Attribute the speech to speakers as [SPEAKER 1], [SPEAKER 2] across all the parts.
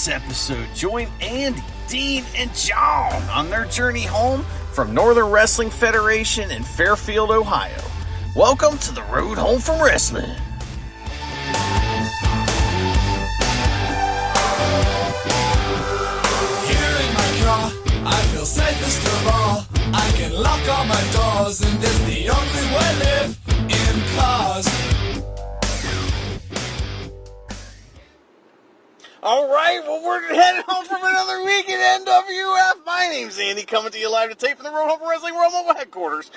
[SPEAKER 1] this episode, join Andy, Dean, and John on their journey home from Northern Wrestling Federation in Fairfield, Ohio. Welcome to the road home from wrestling.
[SPEAKER 2] Here in my car, I feel safest of all. I can lock all my doors, and it's the only way I live in cars.
[SPEAKER 1] All right, well, we're heading home from another week at NWF. My name's Andy, coming to you live to tape from the Road Home for Wrestling World Mobile Headquarters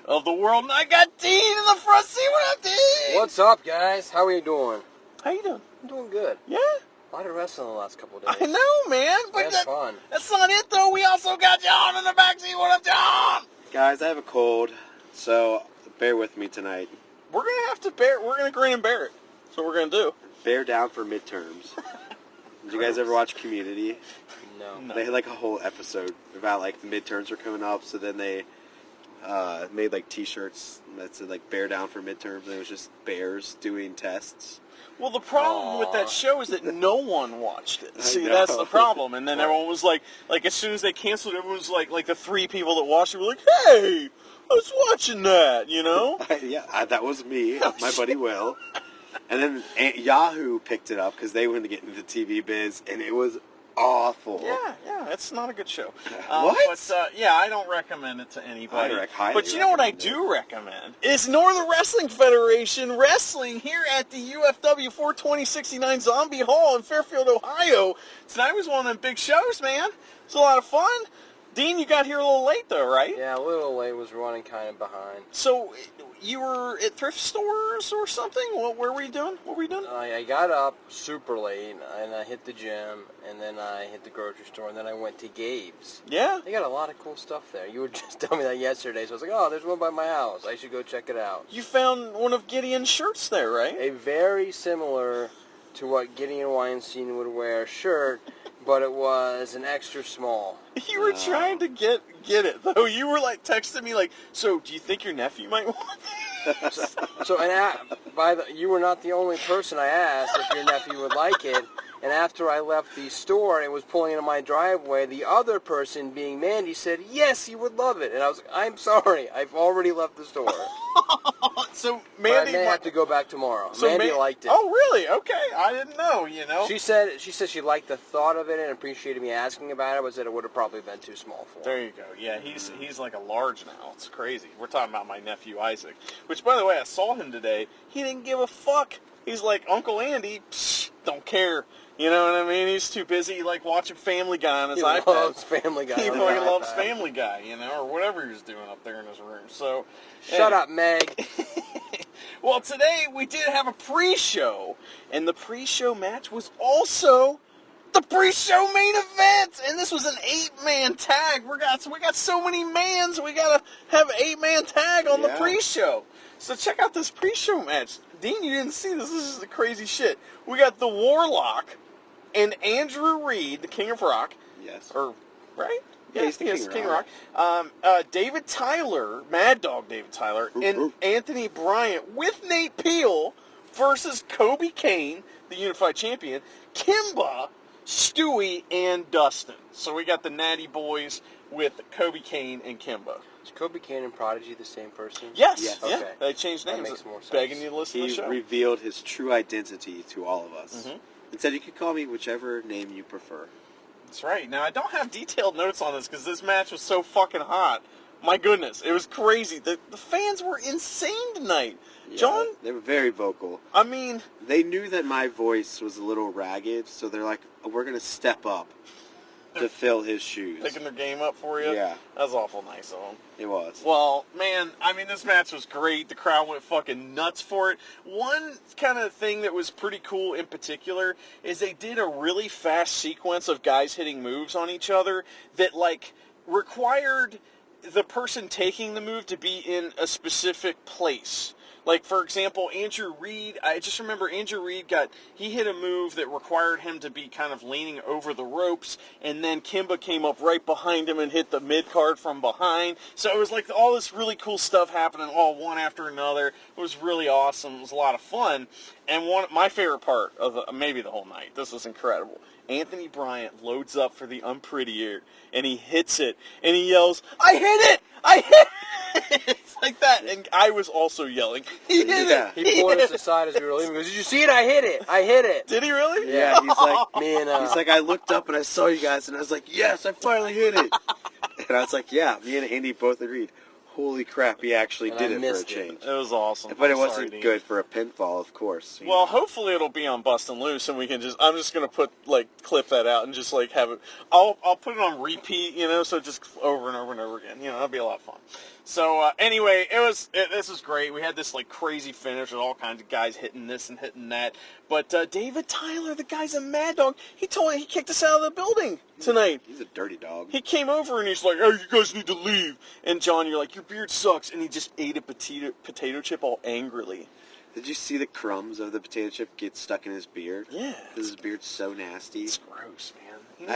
[SPEAKER 1] of the world. And I got Dean in the front seat. What up, Dean?
[SPEAKER 3] What's up, guys? How are you doing?
[SPEAKER 1] How you doing?
[SPEAKER 3] I'm doing good.
[SPEAKER 1] Yeah?
[SPEAKER 3] A lot of wrestling the last couple of days.
[SPEAKER 1] I know, man. But
[SPEAKER 3] That's fun.
[SPEAKER 1] That's not it, though. We also got John in the backseat. What up, John?
[SPEAKER 4] Guys, I have a cold, so bear with me tonight.
[SPEAKER 1] We're going to have to bear. We're going to grin and bear it. That's what we're going to do.
[SPEAKER 4] Bear down for midterms. Did you guys ever watch Community?
[SPEAKER 3] No.
[SPEAKER 4] They had like a whole episode about like the midterms were coming up, so then they made like t-shirts that said like bear down for midterms, and it was just bears doing tests.
[SPEAKER 1] Well, the problem with that show is that no one watched it. See,
[SPEAKER 4] know.
[SPEAKER 1] that's the problem. And then everyone was like as soon as they canceled, everyone was like the three people that watched it were like, hey, I was watching that, you know?
[SPEAKER 4] That was me, my buddy Will. And then Yahoo picked it up because they wanted to get into the TV biz, and it was awful.
[SPEAKER 1] Yeah, it's not a good show.
[SPEAKER 4] What?
[SPEAKER 1] But, I don't recommend it to anybody.
[SPEAKER 4] highly
[SPEAKER 1] But you know what I do recommend? Is Northern Wrestling Federation wrestling here at the UFW 42069 Zombie Hall in Fairfield, Ohio. Tonight was one of them big shows, man. It's a lot of fun. Dean, you got here a little late, though, right?
[SPEAKER 3] Yeah, a little late. Was running kind of behind.
[SPEAKER 1] So, you were at thrift stores or something? Where were you doing? What were you doing?
[SPEAKER 3] I got up super late, and I hit the gym, and then I hit the grocery store, and then I went to Gabe's.
[SPEAKER 1] Yeah?
[SPEAKER 3] They got a lot of cool stuff there. You were just telling me that yesterday, so I was like, oh, there's one by my house. I should go check it out.
[SPEAKER 1] You found one of Gideon's shirts there, right?
[SPEAKER 3] A very similar to what Gideon Weinstein would wear shirt, but it was an extra small.
[SPEAKER 1] You were trying to get it, though. You were, texting me, so, do you think your nephew might want this?
[SPEAKER 3] You were not the only person I asked if your nephew would like it. And after I left the store and it was pulling into my driveway, the other person, being Mandy, said, yes, he would love it. And I was like, I'm sorry, I've already left the store.
[SPEAKER 1] So,
[SPEAKER 3] But
[SPEAKER 1] Mandy...
[SPEAKER 3] I may have to go back tomorrow.
[SPEAKER 1] So
[SPEAKER 3] Mandy liked it.
[SPEAKER 1] Oh, really? Okay. I didn't know, you know?
[SPEAKER 3] She said she liked the thought of it and appreciated me asking about it, but said it would have probably been too small for him.
[SPEAKER 1] There you go. Yeah, he's like a large now. It's crazy. We're talking about my nephew Isaac, which, by the way, I saw him today. He didn't give a fuck. He's like, Uncle Andy, don't care. You know what I mean? He's too busy, watching Family Guy on his iPad.
[SPEAKER 3] He loves Family Guy.
[SPEAKER 1] He
[SPEAKER 3] on
[SPEAKER 1] fucking
[SPEAKER 3] his
[SPEAKER 1] loves
[SPEAKER 3] iPad.
[SPEAKER 1] Family Guy, you know, or whatever he was doing up there in his room. So,
[SPEAKER 3] Shut up, Meg.
[SPEAKER 1] Well, today we did have a pre-show, and the pre-show match was also the pre-show main event, and this was an 8-man tag. We got so many mans, we gotta have an 8-man tag on the pre-show. So check out this pre-show match. Dean, you didn't see this. This is the crazy shit. We got the Warlock and Andrew Reed, the King of Rock.
[SPEAKER 4] Yes.
[SPEAKER 1] Right?
[SPEAKER 4] Yeah, he's the
[SPEAKER 1] King of Rock. David Tyler, Mad Dog David Tyler, and Anthony Bryant with Nate Peel versus Kobe Kane, the Unified Champion, Kimba, Stewie, and Dustin. So we got the Natty Boys with Kobe Kane and Kimba.
[SPEAKER 3] Is Kobe Kane and Prodigy the same person?
[SPEAKER 1] Yes.
[SPEAKER 4] Okay.
[SPEAKER 1] Yeah. They changed names.
[SPEAKER 3] That makes more sense.
[SPEAKER 1] Begging you to listen to the
[SPEAKER 4] He
[SPEAKER 1] show.
[SPEAKER 4] revealed his true identity to all of us.
[SPEAKER 1] Mm-hmm.
[SPEAKER 4] And said you could call me whichever name you prefer.
[SPEAKER 1] That's right. Now, I don't have detailed notes on this because this match was so fucking hot. My goodness, it was crazy. The fans were insane tonight.
[SPEAKER 4] Yeah,
[SPEAKER 1] John?
[SPEAKER 4] They were very vocal.
[SPEAKER 1] I mean...
[SPEAKER 4] They knew that my voice was a little ragged, so they're like, we're going to step up to fill his shoes.
[SPEAKER 1] Picking their game up for you?
[SPEAKER 4] Yeah.
[SPEAKER 1] That was awful nice of them.
[SPEAKER 4] It was.
[SPEAKER 1] Well, man, I mean, this match was great. The crowd went fucking nuts for it. One kind of thing that was pretty cool in particular is they did a really fast sequence of guys hitting moves on each other that, required the person taking the move to be in a specific place. Like, for example, Andrew Reed, I just remember Andrew Reed he hit a move that required him to be kind of leaning over the ropes, and then Kimba came up right behind him and hit the mid-card from behind. So it was like all this really cool stuff happening all one after another. It was really awesome. It was a lot of fun. And my favorite part of maybe the whole night, this was incredible, Anthony Bryant loads up for the unprettier, and he hits it, and he yells, "I hit it! I hit it!" It's like that, and I was also yelling, "He hit it!"
[SPEAKER 3] He pulled us aside as we were leaving. He goes, "Did you see it? I hit it! I hit it!"
[SPEAKER 1] Did he really?
[SPEAKER 3] Yeah.
[SPEAKER 4] He's like,
[SPEAKER 3] Me and
[SPEAKER 4] he's like, I looked up and I saw you guys, and I was like, yes, I finally hit it. And I was like, yeah, me and Andy both agreed. Holy crap, he actually
[SPEAKER 3] And
[SPEAKER 4] did
[SPEAKER 3] I
[SPEAKER 4] it for a
[SPEAKER 3] missed it.
[SPEAKER 4] change.
[SPEAKER 1] It was awesome.
[SPEAKER 4] But it
[SPEAKER 1] I'm
[SPEAKER 4] wasn't
[SPEAKER 1] sorry, Dean.
[SPEAKER 4] good for a pinfall, of course. you
[SPEAKER 1] Well,
[SPEAKER 4] know.
[SPEAKER 1] hopefully it'll be on Bustin' Loose, and we can just. I'm just gonna clip that out and just have it. I'll put it on repeat, so just over and over and over again. That'll be a lot of fun. So anyway, this was great. We had this crazy finish with all kinds of guys hitting this and hitting that. But David Tyler, the guy's a mad dog. He kicked us out of the building tonight.
[SPEAKER 4] He's a dirty dog.
[SPEAKER 1] He came over and he's like, "Oh, you guys need to leave." And John, you're like, "Your beard sucks," and he just ate a potato chip all angrily.
[SPEAKER 4] Did you see the crumbs of the potato chip get stuck in his beard?
[SPEAKER 1] Yeah.
[SPEAKER 4] His beard's so nasty.
[SPEAKER 1] It's gross, man.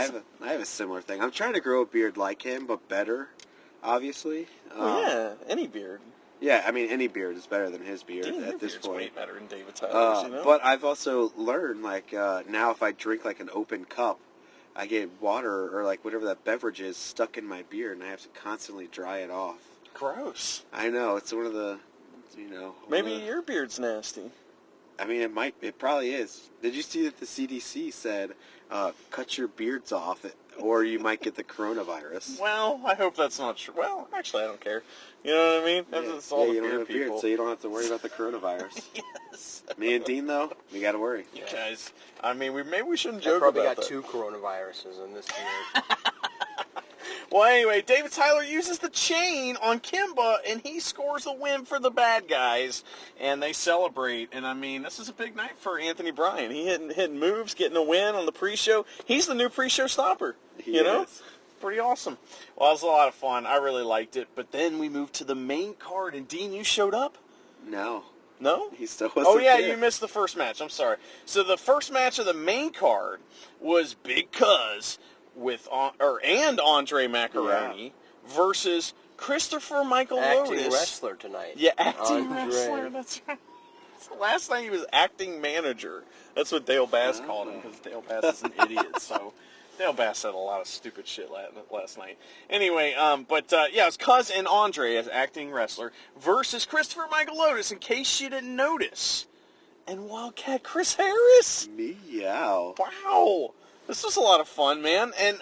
[SPEAKER 4] I have a similar thing. I'm trying to grow a beard like him, but better, obviously.
[SPEAKER 1] Yeah, any beard.
[SPEAKER 4] Yeah, I mean, any beard is better than his beard
[SPEAKER 1] Dean, your
[SPEAKER 4] at this
[SPEAKER 1] beard's way
[SPEAKER 4] point.
[SPEAKER 1] better than David Tyler's,
[SPEAKER 4] But I've also learned, now if I drink an open cup, I get water or whatever that beverage is stuck in my beard, and I have to constantly dry it off.
[SPEAKER 1] Gross.
[SPEAKER 4] I know, it's one of the,
[SPEAKER 1] Maybe your beard's nasty.
[SPEAKER 4] I mean, it probably is. Did you see that the CDC said, cut your beards off, or you might get the coronavirus?
[SPEAKER 1] Well, I hope that's not true. Well, actually, I don't care. You know what I mean? It's all the
[SPEAKER 4] you don't
[SPEAKER 1] beard
[SPEAKER 4] have a beard,
[SPEAKER 1] people.
[SPEAKER 4] so you don't have to worry about the coronavirus.
[SPEAKER 1] Yes.
[SPEAKER 4] Me and Dean, though, we got to worry.
[SPEAKER 1] You guys, I mean, maybe we shouldn't
[SPEAKER 3] I
[SPEAKER 1] joke
[SPEAKER 3] probably
[SPEAKER 1] about
[SPEAKER 3] got
[SPEAKER 1] that.
[SPEAKER 3] 2 coronaviruses in this beard.
[SPEAKER 1] Well, anyway, David Tyler uses the chain on Kimba, and he scores the win for the bad guys, and they celebrate. And, I mean, this is a big night for Anthony Bryan. He hitting moves, getting a win on the pre-show. He's the new pre-show stopper,
[SPEAKER 4] He is.
[SPEAKER 1] Pretty awesome. Well, it was a lot of fun. I really liked it. But then we moved to the main card, and Dean, you showed up?
[SPEAKER 4] No.
[SPEAKER 1] No?
[SPEAKER 4] He still wasn't
[SPEAKER 1] Oh, yeah,
[SPEAKER 4] there.
[SPEAKER 1] you missed the first match. I'm sorry. So the first match of the main card was Big Cuz and Andre Macaroni versus Christopher Michael
[SPEAKER 3] Acting
[SPEAKER 1] Lotus.
[SPEAKER 3] wrestler tonight.
[SPEAKER 1] Yeah, acting
[SPEAKER 3] Andre.
[SPEAKER 1] wrestler. That's right. Last night he was acting manager. That's what Dale Bass called him, because Dale Bass is an idiot. So Dale Bass said a lot of stupid shit last night. Anyway, it was Cuz and Andre as acting wrestler versus Christopher Michael Lotus, in case you didn't notice, and Wildcat Chris Harris.
[SPEAKER 4] Meow.
[SPEAKER 1] Wow. This was a lot of fun, man. And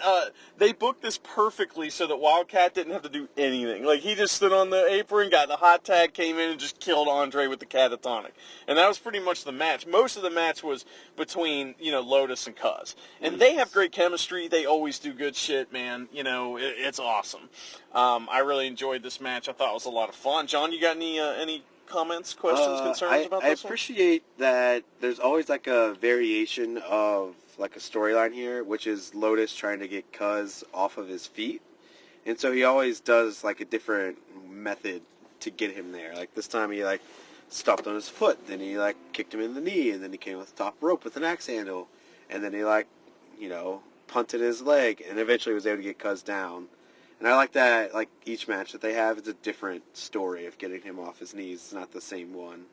[SPEAKER 1] they booked this perfectly so that Wildcat didn't have to do anything. He just stood on the apron, got the hot tag, came in, and just killed Andre with the catatonic. And that was pretty much the match. Most of the match was between, Lotus and Cuz. And they have great chemistry. They always do good shit, man. It's awesome. I really enjoyed this match. I thought it was a lot of fun. John, you got any comments, questions, concerns about this
[SPEAKER 4] I appreciate that there's always a variation of a storyline here, which is Lotus trying to get Cuz off of his feet, and so he always does a different method to get him there. This time he stopped on his foot, then he kicked him in the knee, and then he came with the top rope with an axe handle, and then he punted his leg, and eventually was able to get Cuz down. And I like that, each match that they have is a different story of getting him off his knees. It's not the same one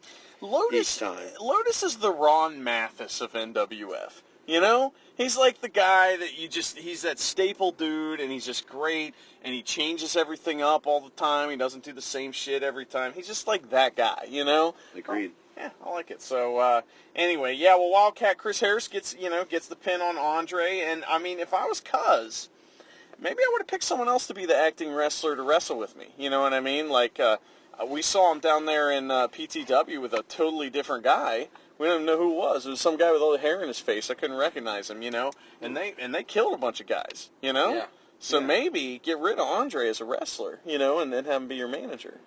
[SPEAKER 4] each time.
[SPEAKER 1] Lotus is the Ron Mathis of NWF. He's the guy that he's that staple dude, and he's just great, and he changes everything up all the time. He doesn't do the same shit every time. He's just that guy,
[SPEAKER 4] Agreed.
[SPEAKER 1] Yeah, I like it. So, anyway, Wildcat Chris Harris gets the pin on Andre, and, I mean, if I was Cuz, maybe I would have picked someone else to be the acting wrestler to wrestle with me. You know what I mean? We saw him down there in PTW with a totally different guy. We didn't know who it was. It was some guy with all the hair in his face. I couldn't recognize him, And they killed a bunch of guys,
[SPEAKER 3] Yeah.
[SPEAKER 1] So maybe get rid of Andre as a wrestler, and then have him be your manager.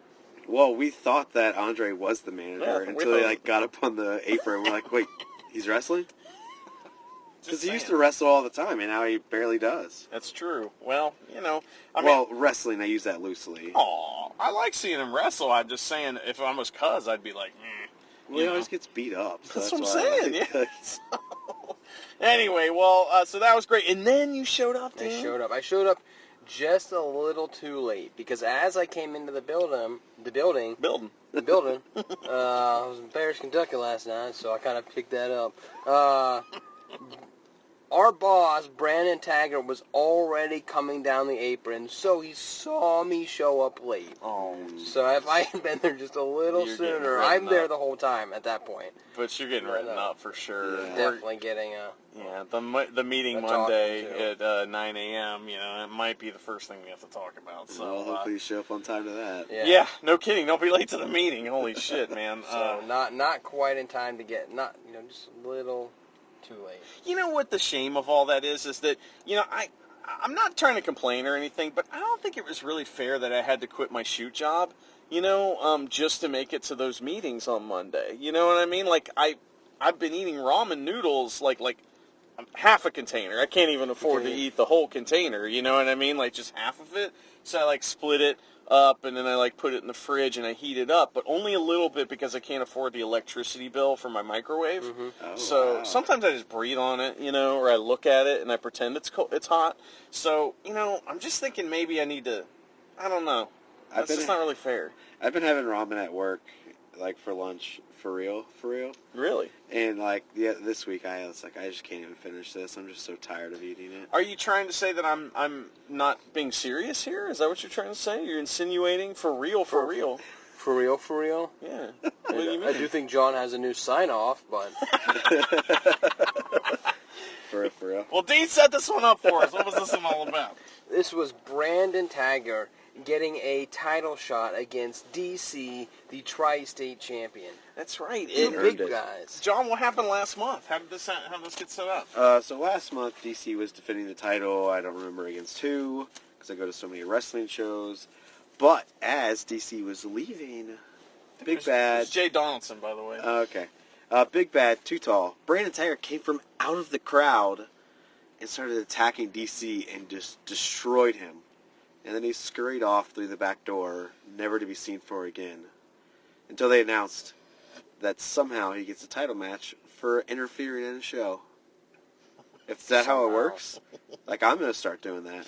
[SPEAKER 4] Well, we thought that Andre was the manager
[SPEAKER 1] we
[SPEAKER 4] until he
[SPEAKER 1] thought-
[SPEAKER 4] got up on the apron. We're like, wait, he's wrestling? Because he used
[SPEAKER 1] saying.
[SPEAKER 4] to wrestle all the time, and now he barely does.
[SPEAKER 1] That's true. Well,
[SPEAKER 4] Wrestling, I use that loosely.
[SPEAKER 1] aw, I like seeing him wrestle. I'm just saying, if I was Cuz, I'd be like,
[SPEAKER 4] Well, he always gets beat up. So
[SPEAKER 1] That's what I'm
[SPEAKER 4] why I
[SPEAKER 1] saying,
[SPEAKER 4] like-
[SPEAKER 1] Anyway, so that was great. And then you showed up,
[SPEAKER 3] I
[SPEAKER 1] Dean.
[SPEAKER 3] showed up. I showed up just a little too late because as I came into the building,
[SPEAKER 1] Building.
[SPEAKER 3] I was in Paris, Kentucky last night, so I kind of picked that up. our boss, Brandon Taggart, was already coming down the apron, so he saw me show up late.
[SPEAKER 1] Oh,
[SPEAKER 3] So if I had been there just a little
[SPEAKER 1] You're getting
[SPEAKER 3] sooner,
[SPEAKER 1] written
[SPEAKER 3] I'm there
[SPEAKER 1] up.
[SPEAKER 3] the whole time at that point.
[SPEAKER 1] but you're getting written up for sure.
[SPEAKER 4] Yeah.
[SPEAKER 3] Definitely getting a...
[SPEAKER 1] Yeah, the meeting
[SPEAKER 3] A talking
[SPEAKER 1] Monday
[SPEAKER 3] to.
[SPEAKER 1] at 9 a.m., it might be the first thing we have to talk about. So,
[SPEAKER 4] Well, hopefully you show up on time to that.
[SPEAKER 1] yeah, no kidding. Don't be late to the meeting. Holy shit, man.
[SPEAKER 3] So not quite in time to get, just a little too late.
[SPEAKER 1] You know what the shame of all that is that, I'm not trying to complain or anything, but I don't think it was really fair that I had to quit my shoot job, just to make it to those meetings on Monday. You know what I mean? Like, I've been eating ramen noodles, like half a container. I can't even afford to eat the whole container, you know what I mean? Like, just half of it. So I, split it up, and then I, put it in the fridge, and I heat it up, but only a little bit because I can't afford the electricity bill for my microwave.
[SPEAKER 4] Oh,
[SPEAKER 1] So
[SPEAKER 4] wow.
[SPEAKER 1] sometimes I just breathe on it, or I look at it, and I pretend it's it's hot. So, I'm just thinking maybe I need to, I don't know. That's just not really fair.
[SPEAKER 4] I've been having ramen at work, for lunch, for real.
[SPEAKER 1] Really?
[SPEAKER 4] And, this week I was like, I just can't even finish this. I'm just so tired of eating it.
[SPEAKER 1] Are you trying to say that I'm not being serious here? Is that what you're trying to say? You're insinuating for real?
[SPEAKER 3] For real?
[SPEAKER 1] Yeah. What do you mean?
[SPEAKER 3] I do think John has a new sign-off, but...
[SPEAKER 4] For real.
[SPEAKER 1] Well, Dean set this one up for us. What was this one all about?
[SPEAKER 3] This was Brandon Taggart getting a title shot against DC, the Tri-State champion.
[SPEAKER 1] That's right.
[SPEAKER 3] Two
[SPEAKER 4] earned
[SPEAKER 3] big
[SPEAKER 4] it.
[SPEAKER 3] guys.
[SPEAKER 1] John, what happened last month? How did this get set up?
[SPEAKER 4] So last month, DC was defending the title. I don't remember against who, because I go to so many wrestling shows. But as DC was leaving, Big
[SPEAKER 1] It
[SPEAKER 4] Bad...
[SPEAKER 1] was Jay Donaldson, by the way.
[SPEAKER 4] Okay. Big Bad, Too Tall. Brandon Taggart came from out of the crowd and started attacking DC and just destroyed him. And then he scurried off through the back door, never to be seen for again. Until they announced that somehow he gets a title match for interfering in a show. If that's how it works, I'm going to start doing that.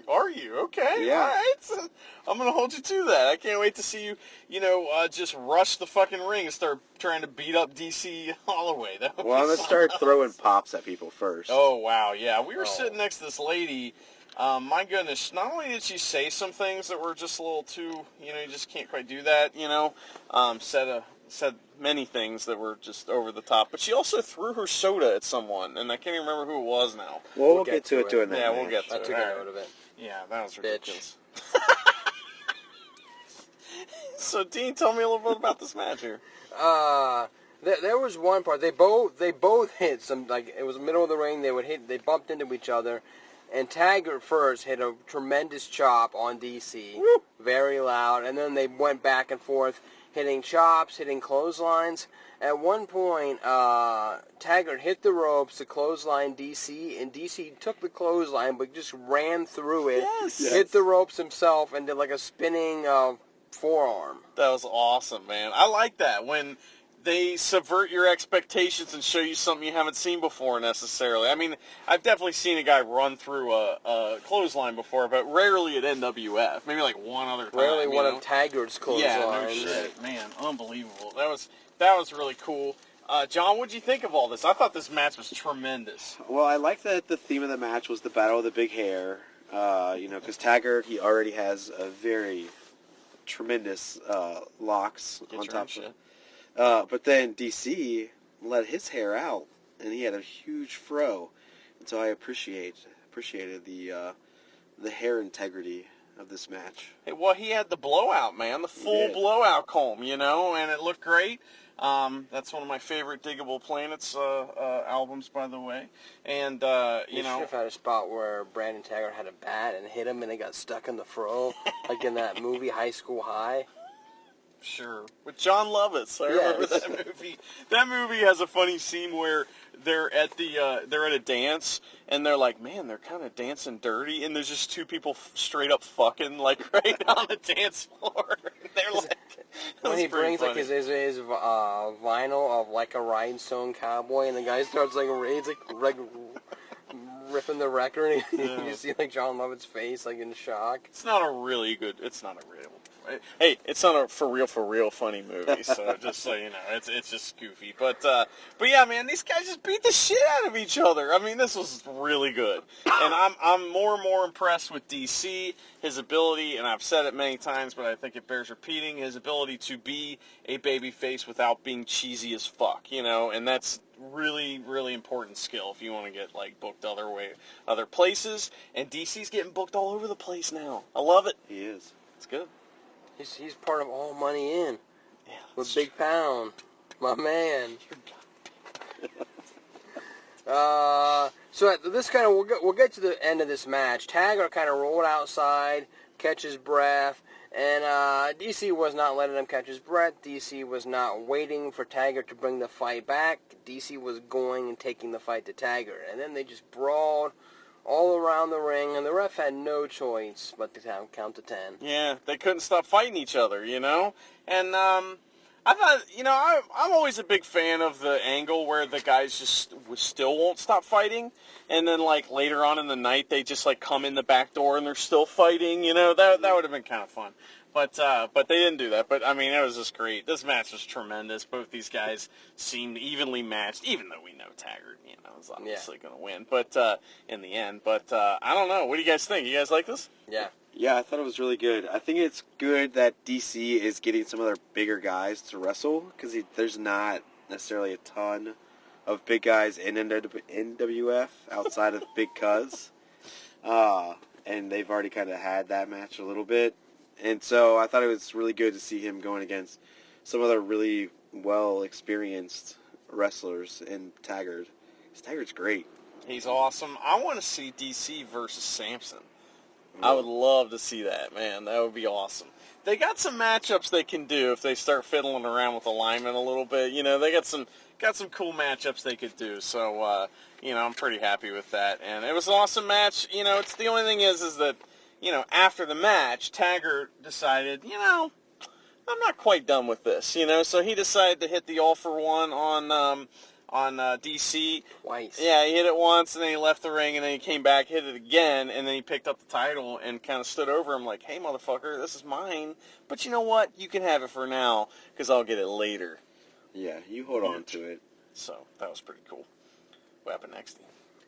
[SPEAKER 1] Are you? Okay.
[SPEAKER 4] Yeah.
[SPEAKER 1] All right. I'm going to hold you to that. I can't wait to see you, just rush the fucking ring and start trying to beat up DC Holloway. That would
[SPEAKER 4] Well,
[SPEAKER 1] be
[SPEAKER 4] I'm going to start throwing pops at people first.
[SPEAKER 1] Oh, wow. Yeah. We were sitting next to this lady. My goodness, not only did she say some things that were just a little too, you just can't quite do that, said many things that were just over the top, but she also threw her soda at someone, and I can't even remember who it was now.
[SPEAKER 4] Well, we'll get to it during that
[SPEAKER 1] Yeah, we'll
[SPEAKER 4] match.
[SPEAKER 1] get to
[SPEAKER 3] I
[SPEAKER 1] it.
[SPEAKER 3] took
[SPEAKER 1] All
[SPEAKER 3] a
[SPEAKER 1] right.
[SPEAKER 3] note of it.
[SPEAKER 1] Yeah, that was
[SPEAKER 3] Bitch.
[SPEAKER 1] ridiculous. So, Dean, tell me a little bit about this match here.
[SPEAKER 3] There was one part. They both hit some, it was the middle of the ring. They bumped into each other. And Taggart first hit a tremendous chop on DC.
[SPEAKER 1] Woo.
[SPEAKER 3] Very loud. And then they went back and forth, hitting chops, hitting clotheslines. At one point, Taggart hit the ropes to clothesline DC, and DC took the clothesline but just ran through it,
[SPEAKER 1] Yes.
[SPEAKER 3] hit the ropes himself, and did a spinning forearm.
[SPEAKER 1] That was awesome, man. I like that when they subvert your expectations and show you something you haven't seen before necessarily. I mean, I've definitely seen a guy run through a closesline before, but rarely at NWF. Maybe one other time.
[SPEAKER 3] Rarely one
[SPEAKER 1] you know?
[SPEAKER 3] of Taggart's clotheslines.
[SPEAKER 1] Yeah, no shit. Man, unbelievable. That was really cool. John, what'd you think of all this? I thought this match was tremendous.
[SPEAKER 4] Well, I like that the theme of the match was the Battle of the Big Hair. Because Taggart, he already has a very tremendous locks
[SPEAKER 1] Get
[SPEAKER 4] on
[SPEAKER 1] your
[SPEAKER 4] top
[SPEAKER 1] own
[SPEAKER 4] of
[SPEAKER 1] shit.
[SPEAKER 4] it. But then DC let his hair out, and he had a huge fro. And so I appreciated the hair integrity of this match.
[SPEAKER 1] Hey, well, he had the blowout, man, the full
[SPEAKER 4] did.
[SPEAKER 1] blowout comb, and it looked great. That's one of my favorite Diggable Planets albums, by the way. And,
[SPEAKER 3] They should have had a spot where Brandon Taggart had a bat and hit him and it got stuck in the fro, like in that movie High School High.
[SPEAKER 1] Sure. With John Lovitz. I remember
[SPEAKER 3] Yes.
[SPEAKER 1] that movie. That movie has a funny scene where they're at a dance and they're like, man, they're kind of dancing dirty, and there's just two people straight up fucking right on the dance floor. They're like,
[SPEAKER 3] When he brings
[SPEAKER 1] funny.
[SPEAKER 3] his vinyl of a rhinestone cowboy, and the guy starts ripping the record, and you see like John Lovett's face, like in shock.
[SPEAKER 1] It's not a really good. It's not a real. Hey, it's not a for real funny movie. So just so you know, it's just goofy. But yeah, man, these guys just beat the shit out of each other. I mean, this was really good, and I'm more and more impressed with DC. His ability, and I've said it many times, but I think it bears repeating, his ability to be a babyface without being cheesy as fuck, you know, and that's really, really important skill if you want to get, like, booked other places, and DC's getting booked all over the place now. I love it.
[SPEAKER 4] He is.
[SPEAKER 1] It's good.
[SPEAKER 3] He's part of All Money In
[SPEAKER 1] Yeah.
[SPEAKER 3] with Big Pound, my man. So at this kind of we'll get to the end of this match. Taggart kind of rolled outside, catch his breath, and DC was not letting him catch his breath. DC was not waiting for Taggart to bring the fight back. DC was going and taking the fight to Taggart, and then they just brawled all around the ring, and the ref had no choice but to count to 10.
[SPEAKER 1] Yeah, they couldn't stop fighting each other, you know? And, I thought, you know, I'm always a big fan of the angle where the guys just still won't stop fighting, and then, like, later on in the night, they just, like, come in the back door and they're still fighting, you know? That would have been kind of fun. But they didn't do that. But, I mean, it was just great. This match was tremendous. Both these guys seemed evenly matched, even though we know Taggart, you know, is obviously going to win. But, in the end. But, I don't know. What do you guys think? You guys like this?
[SPEAKER 3] Yeah.
[SPEAKER 4] Yeah, I thought it was really good. I think it's good that DC is getting some of their bigger guys to wrestle, because there's not necessarily a ton of big guys in NWF outside of Big Cuz. And they've already kind of had that match a little bit. And so I thought it was really good to see him going against some other really well-experienced wrestlers in Taggart. Taggart's great.
[SPEAKER 1] He's awesome. I want to see DC versus Samson. I would love to see that, man. That would be awesome. They got some matchups they can do if they start fiddling around with alignment a little bit. You know, they got some cool matchups they could do. So, you know, I'm pretty happy with that. And it was an awesome match. You know, it's the only thing is that, you know, after the match, Taggart decided, you know, I'm not quite done with this. You know, so he decided to hit the all-for-one on DC.
[SPEAKER 3] Twice.
[SPEAKER 1] Yeah, he hit it once, and then he left the ring, and then he came back, hit it again, and then he picked up the title and kind of stood over him like, hey, motherfucker, this is mine. But you know what? You can have it for now, because I'll get it later.
[SPEAKER 4] Yeah, you hold on to it.
[SPEAKER 1] So, that was pretty cool. What happened next?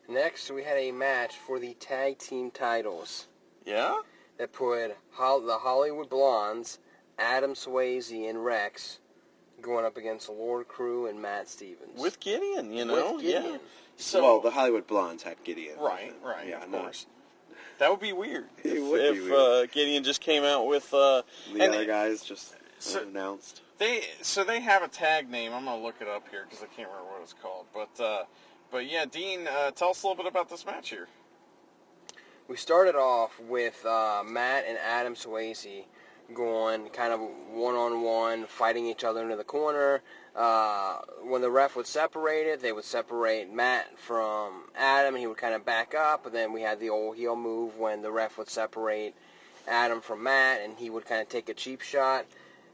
[SPEAKER 3] Next, we had a match for the tag team titles
[SPEAKER 1] Yeah?
[SPEAKER 3] that put the Hollywood Blondes, Adam Swayze and Rex, going up against Lord Crew and Matt Stevens.
[SPEAKER 1] With Gideon, you know?
[SPEAKER 3] With Gideon.
[SPEAKER 1] Yeah. So,
[SPEAKER 4] Well, the Hollywood Blondes had Gideon.
[SPEAKER 1] right,
[SPEAKER 4] Yeah,
[SPEAKER 1] of
[SPEAKER 4] no.
[SPEAKER 1] course. That would be weird.
[SPEAKER 4] It would be
[SPEAKER 1] if Gideon just came out with...
[SPEAKER 4] The other guys just announced.
[SPEAKER 1] They have a tag name. I'm gonna look it up here because I can't remember what it's called. But yeah, Dean, tell us a little bit about this match here.
[SPEAKER 3] We started off with Matt and Adam Swayze going kind of one-on-one, fighting each other into the corner. When the ref would separate it, they would separate Matt from Adam, and he would kind of back up. And then we had the old heel move when the ref would separate Adam from Matt, and he would kind of take a cheap shot.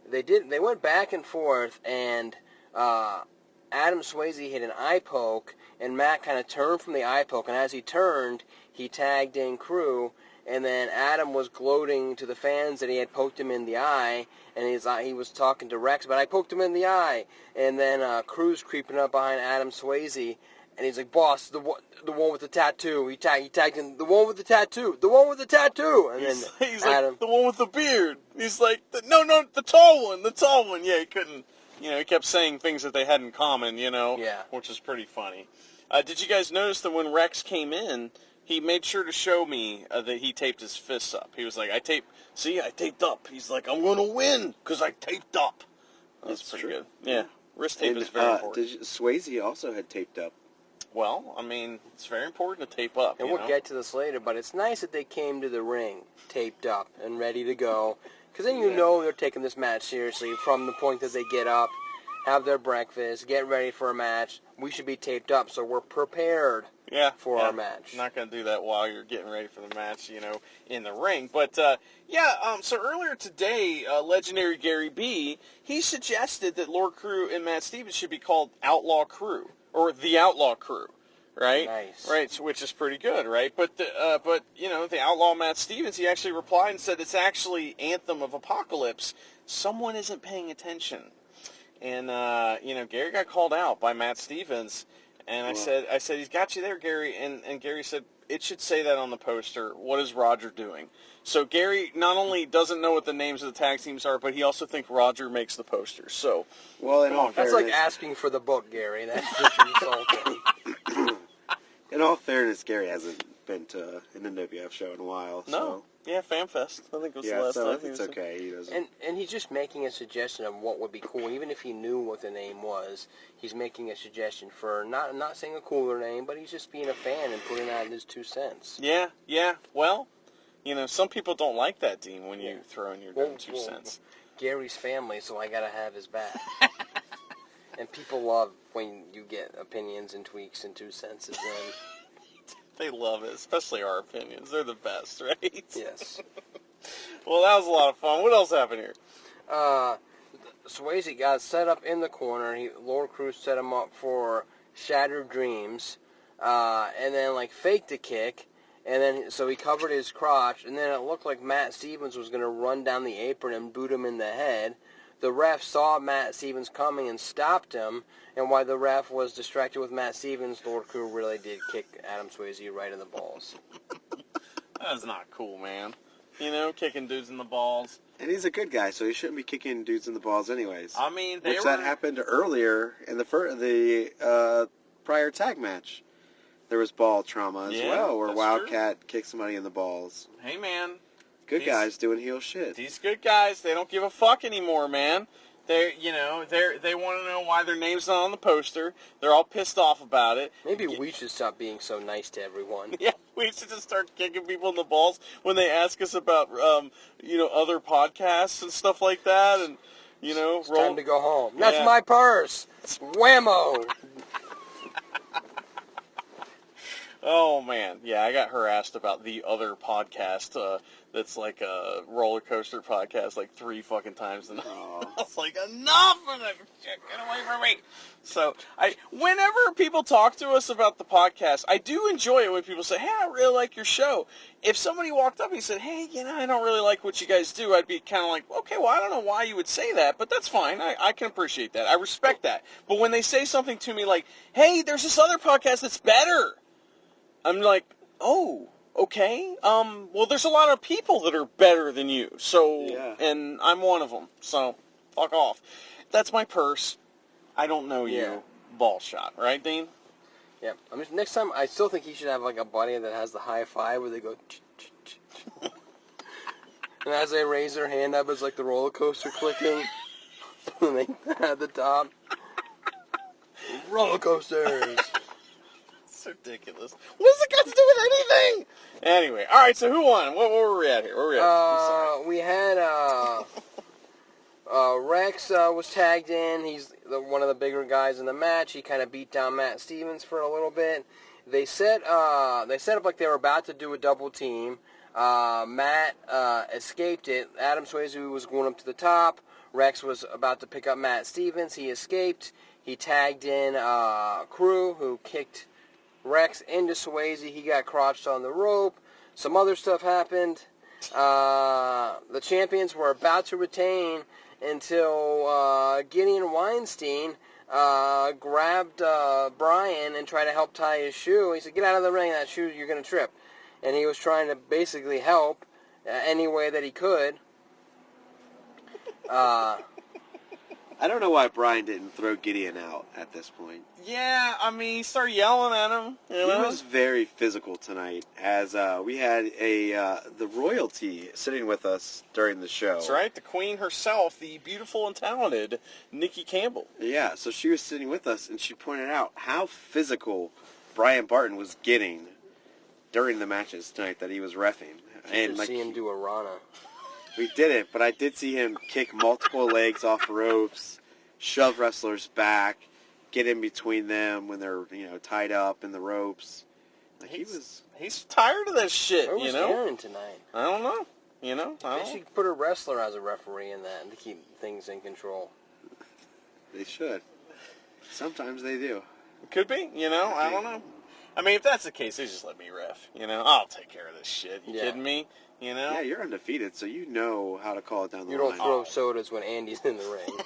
[SPEAKER 3] They went back and forth, and Adam Swayze hit an eye poke, and Matt kind of turned from the eye poke, and as he turned, he tagged in Crew, and then Adam was gloating to the fans that he had poked him in the eye, and he was talking to Rex, but I poked him in the eye, and then Crew's creeping up behind Adam Swayze, and he's like, boss, the one with the tattoo. He tagged in the one with the tattoo, and then
[SPEAKER 1] He's
[SPEAKER 3] Adam,
[SPEAKER 1] like, the one with the beard. He's like, no, the tall one. Yeah, he couldn't, you know, he kept saying things that they had in common, you know,
[SPEAKER 3] Yeah.
[SPEAKER 1] which is pretty funny. Did you guys notice that when Rex came in, he made sure to show me that he taped his fists up. He was like, I taped up. He's like, I'm going to win because I taped up. That's pretty
[SPEAKER 4] true.
[SPEAKER 1] good. Yeah, wrist tape
[SPEAKER 4] And
[SPEAKER 1] is very important.
[SPEAKER 4] Swayze also had taped up.
[SPEAKER 1] Well, I mean, it's very important to tape up.
[SPEAKER 3] and
[SPEAKER 1] you
[SPEAKER 3] we'll
[SPEAKER 1] know?
[SPEAKER 3] get to this later, but it's nice that they came to the ring taped up and ready to go, because then you know they're taking this match seriously from the point that they get up, have their breakfast, get ready for a match. We should be taped up so we're prepared for our match.
[SPEAKER 1] I'm not going to do that while you're getting ready for the match, you know, in the ring. But, so earlier today, legendary Gary B., he suggested that Lord Crew and Matt Stevens should be called Outlaw Crew, or The Outlaw Crew. right?
[SPEAKER 3] Nice.
[SPEAKER 1] Right, so, which is pretty good, right? But the outlaw Matt Stevens, he actually replied and said it's actually Anthem of Apocalypse. Someone isn't paying attention, and Gary got called out by Matt Stevens, and I said he's got you there, Gary, and Gary said it should say that on the poster. What is Roger doing? So Gary not only doesn't know what the names of the tag teams are, but he also thinks Roger makes the posters. So,
[SPEAKER 4] Well, in all
[SPEAKER 3] That's
[SPEAKER 4] fairness,
[SPEAKER 3] like asking for the book, Gary. That's just insulting.
[SPEAKER 4] in all fairness, Gary hasn't been to an NWF show in a while.
[SPEAKER 1] no,
[SPEAKER 4] So.
[SPEAKER 1] yeah, FanFest. I think it was the
[SPEAKER 4] Yeah,
[SPEAKER 1] last
[SPEAKER 4] so
[SPEAKER 1] time. he
[SPEAKER 4] it's
[SPEAKER 1] was
[SPEAKER 4] okay. He doesn't.
[SPEAKER 3] And he's just making a suggestion of what would be cool. Even if he knew what the name was, he's making a suggestion for not saying a cooler name, but he's just being a fan and putting out his 2 cents.
[SPEAKER 1] Yeah. Well, some people don't like that, Dean, when you throw in your dumb 2 cents.
[SPEAKER 3] Gary's family, so I gotta have his back. And people love when you get opinions and tweaks and 2 cents. And
[SPEAKER 1] They love it, especially our opinions. They're the best, right?
[SPEAKER 3] yes.
[SPEAKER 1] Well, that was a lot of fun. What else happened here?
[SPEAKER 3] Swayze got set up in the corner. Lord Cruz set him up for Shattered Dreams, and then faked a kick, and then so he covered his crotch, and then it looked like Matt Stevens was going to run down the apron and boot him in the head. The ref saw Matt Stevens coming and stopped him, and while the ref was distracted with Matt Stevens, Lord Cruz really did kick Adam Swayze right in the balls.
[SPEAKER 1] That's not cool, man. Kicking dudes in the balls.
[SPEAKER 4] And he's a good guy, so he shouldn't be kicking dudes in the balls anyways.
[SPEAKER 1] I mean,
[SPEAKER 4] that happened earlier in the prior tag match. There was ball trauma as well, where
[SPEAKER 1] that's
[SPEAKER 4] Wildcat kicked somebody in the balls.
[SPEAKER 1] Hey, man.
[SPEAKER 4] Good guys doing heel shit.
[SPEAKER 1] These good guys, they don't give a fuck anymore, man. They want to know why their name's not on the poster. They're all pissed off about it.
[SPEAKER 3] Maybe we should stop being so nice to everyone.
[SPEAKER 1] Yeah, we should just start kicking people in the balls when they ask us about, other podcasts and stuff like that, and
[SPEAKER 3] It's time to go home. That's my purse. Whammo.
[SPEAKER 1] Oh man, yeah, I got harassed about the other podcast that's like a roller coaster podcast like 3 fucking times, and I was like, enough of that shit, get away from me. So whenever people talk to us about the podcast, I do enjoy it when people say, hey, I really like your show. If somebody walked up and said, hey, I don't really like what you guys do, I'd be kind of like, okay, well, I don't know why you would say that, but that's fine. I can appreciate that. I respect that. But when they say something to me like, hey, there's this other podcast that's better, I'm like, oh, okay. Well, there's a lot of people that are better than you, and I'm one of them. So, fuck off. That's my purse. I don't know you.
[SPEAKER 3] Yeah.
[SPEAKER 1] Ball shot, right, Dean?
[SPEAKER 3] Yeah. Next time, I still think he should have a buddy that has the high five where they go. And as they raise their hand up, it's like the roller coaster clicking. And they at the top. Roller coasters.
[SPEAKER 1] Ridiculous. What does it got to do with anything? Anyway, all right. So who won? Where were we at here? I'm sorry.
[SPEAKER 3] We had Rex was tagged in. He's one of the bigger guys in the match. He kind of beat down Matt Stevens for a little bit. They set up like they were about to do a double team. Matt escaped it. Adam Swayze was going up to the top. Rex was about to pick up Matt Stevens. He escaped. He tagged in Crew, who kicked Rex into Swayze. He got crotched on the rope. Some other stuff happened. The champions were about to retain until Gideon Weinstein grabbed Brian and tried to help tie his shoe. He said, get out of the ring, that shoe, you're going to trip. And he was trying to basically help any way that he could.
[SPEAKER 4] I don't know why Brian didn't throw Gideon out at this point.
[SPEAKER 1] Yeah, I mean, he started yelling at him.
[SPEAKER 4] He was very physical tonight, as we had the royalty sitting with us during the show.
[SPEAKER 1] That's right, the queen herself, the beautiful and talented Nikki Campbell.
[SPEAKER 4] Yeah, so she was sitting with us, and she pointed out how physical Brian Barton was getting during the matches tonight that he was reffing.
[SPEAKER 3] And see him do a Rana.
[SPEAKER 4] We didn't, but I did see him kick multiple legs off ropes, shove wrestlers back, get in between them when they're tied up in the ropes.
[SPEAKER 1] He's tired of this shit.
[SPEAKER 3] Where was Aaron tonight?
[SPEAKER 1] I don't know.
[SPEAKER 3] They should put a wrestler as a referee in that to keep things in control.
[SPEAKER 4] They should. Sometimes they do.
[SPEAKER 1] Could be. I don't know. I mean, if that's the case, they just let me ref. I'll take care of this shit. You
[SPEAKER 3] Yeah.
[SPEAKER 1] kidding me?
[SPEAKER 4] Yeah, you're undefeated, so you know how to call it down the
[SPEAKER 3] You
[SPEAKER 4] line.
[SPEAKER 3] don't throw sodas when Andy's in the ring.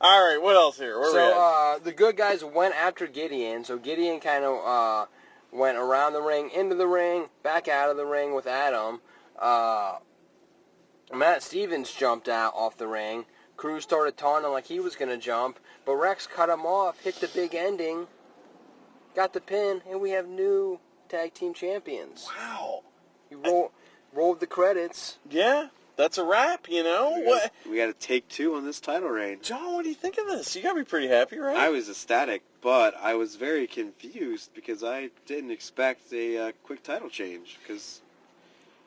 [SPEAKER 1] All right, what else here? Where we at?
[SPEAKER 3] So the good guys went after Gideon. So Gideon kind of went around the ring, into the ring, back out of the ring with Adam. Matt Stevens jumped out off the ring. Cruz started taunting like he was going to jump, but Rex cut him off, hit the big ending, got the pin, and we have new tag team champions.
[SPEAKER 1] Wow.
[SPEAKER 3] You rolled the credits.
[SPEAKER 1] Yeah, that's a wrap, What?
[SPEAKER 4] We got to take 2 on this title reign.
[SPEAKER 1] John, what do you think of this? You got to be pretty happy, right?
[SPEAKER 4] I was ecstatic, but I was very confused because I didn't expect a quick title change because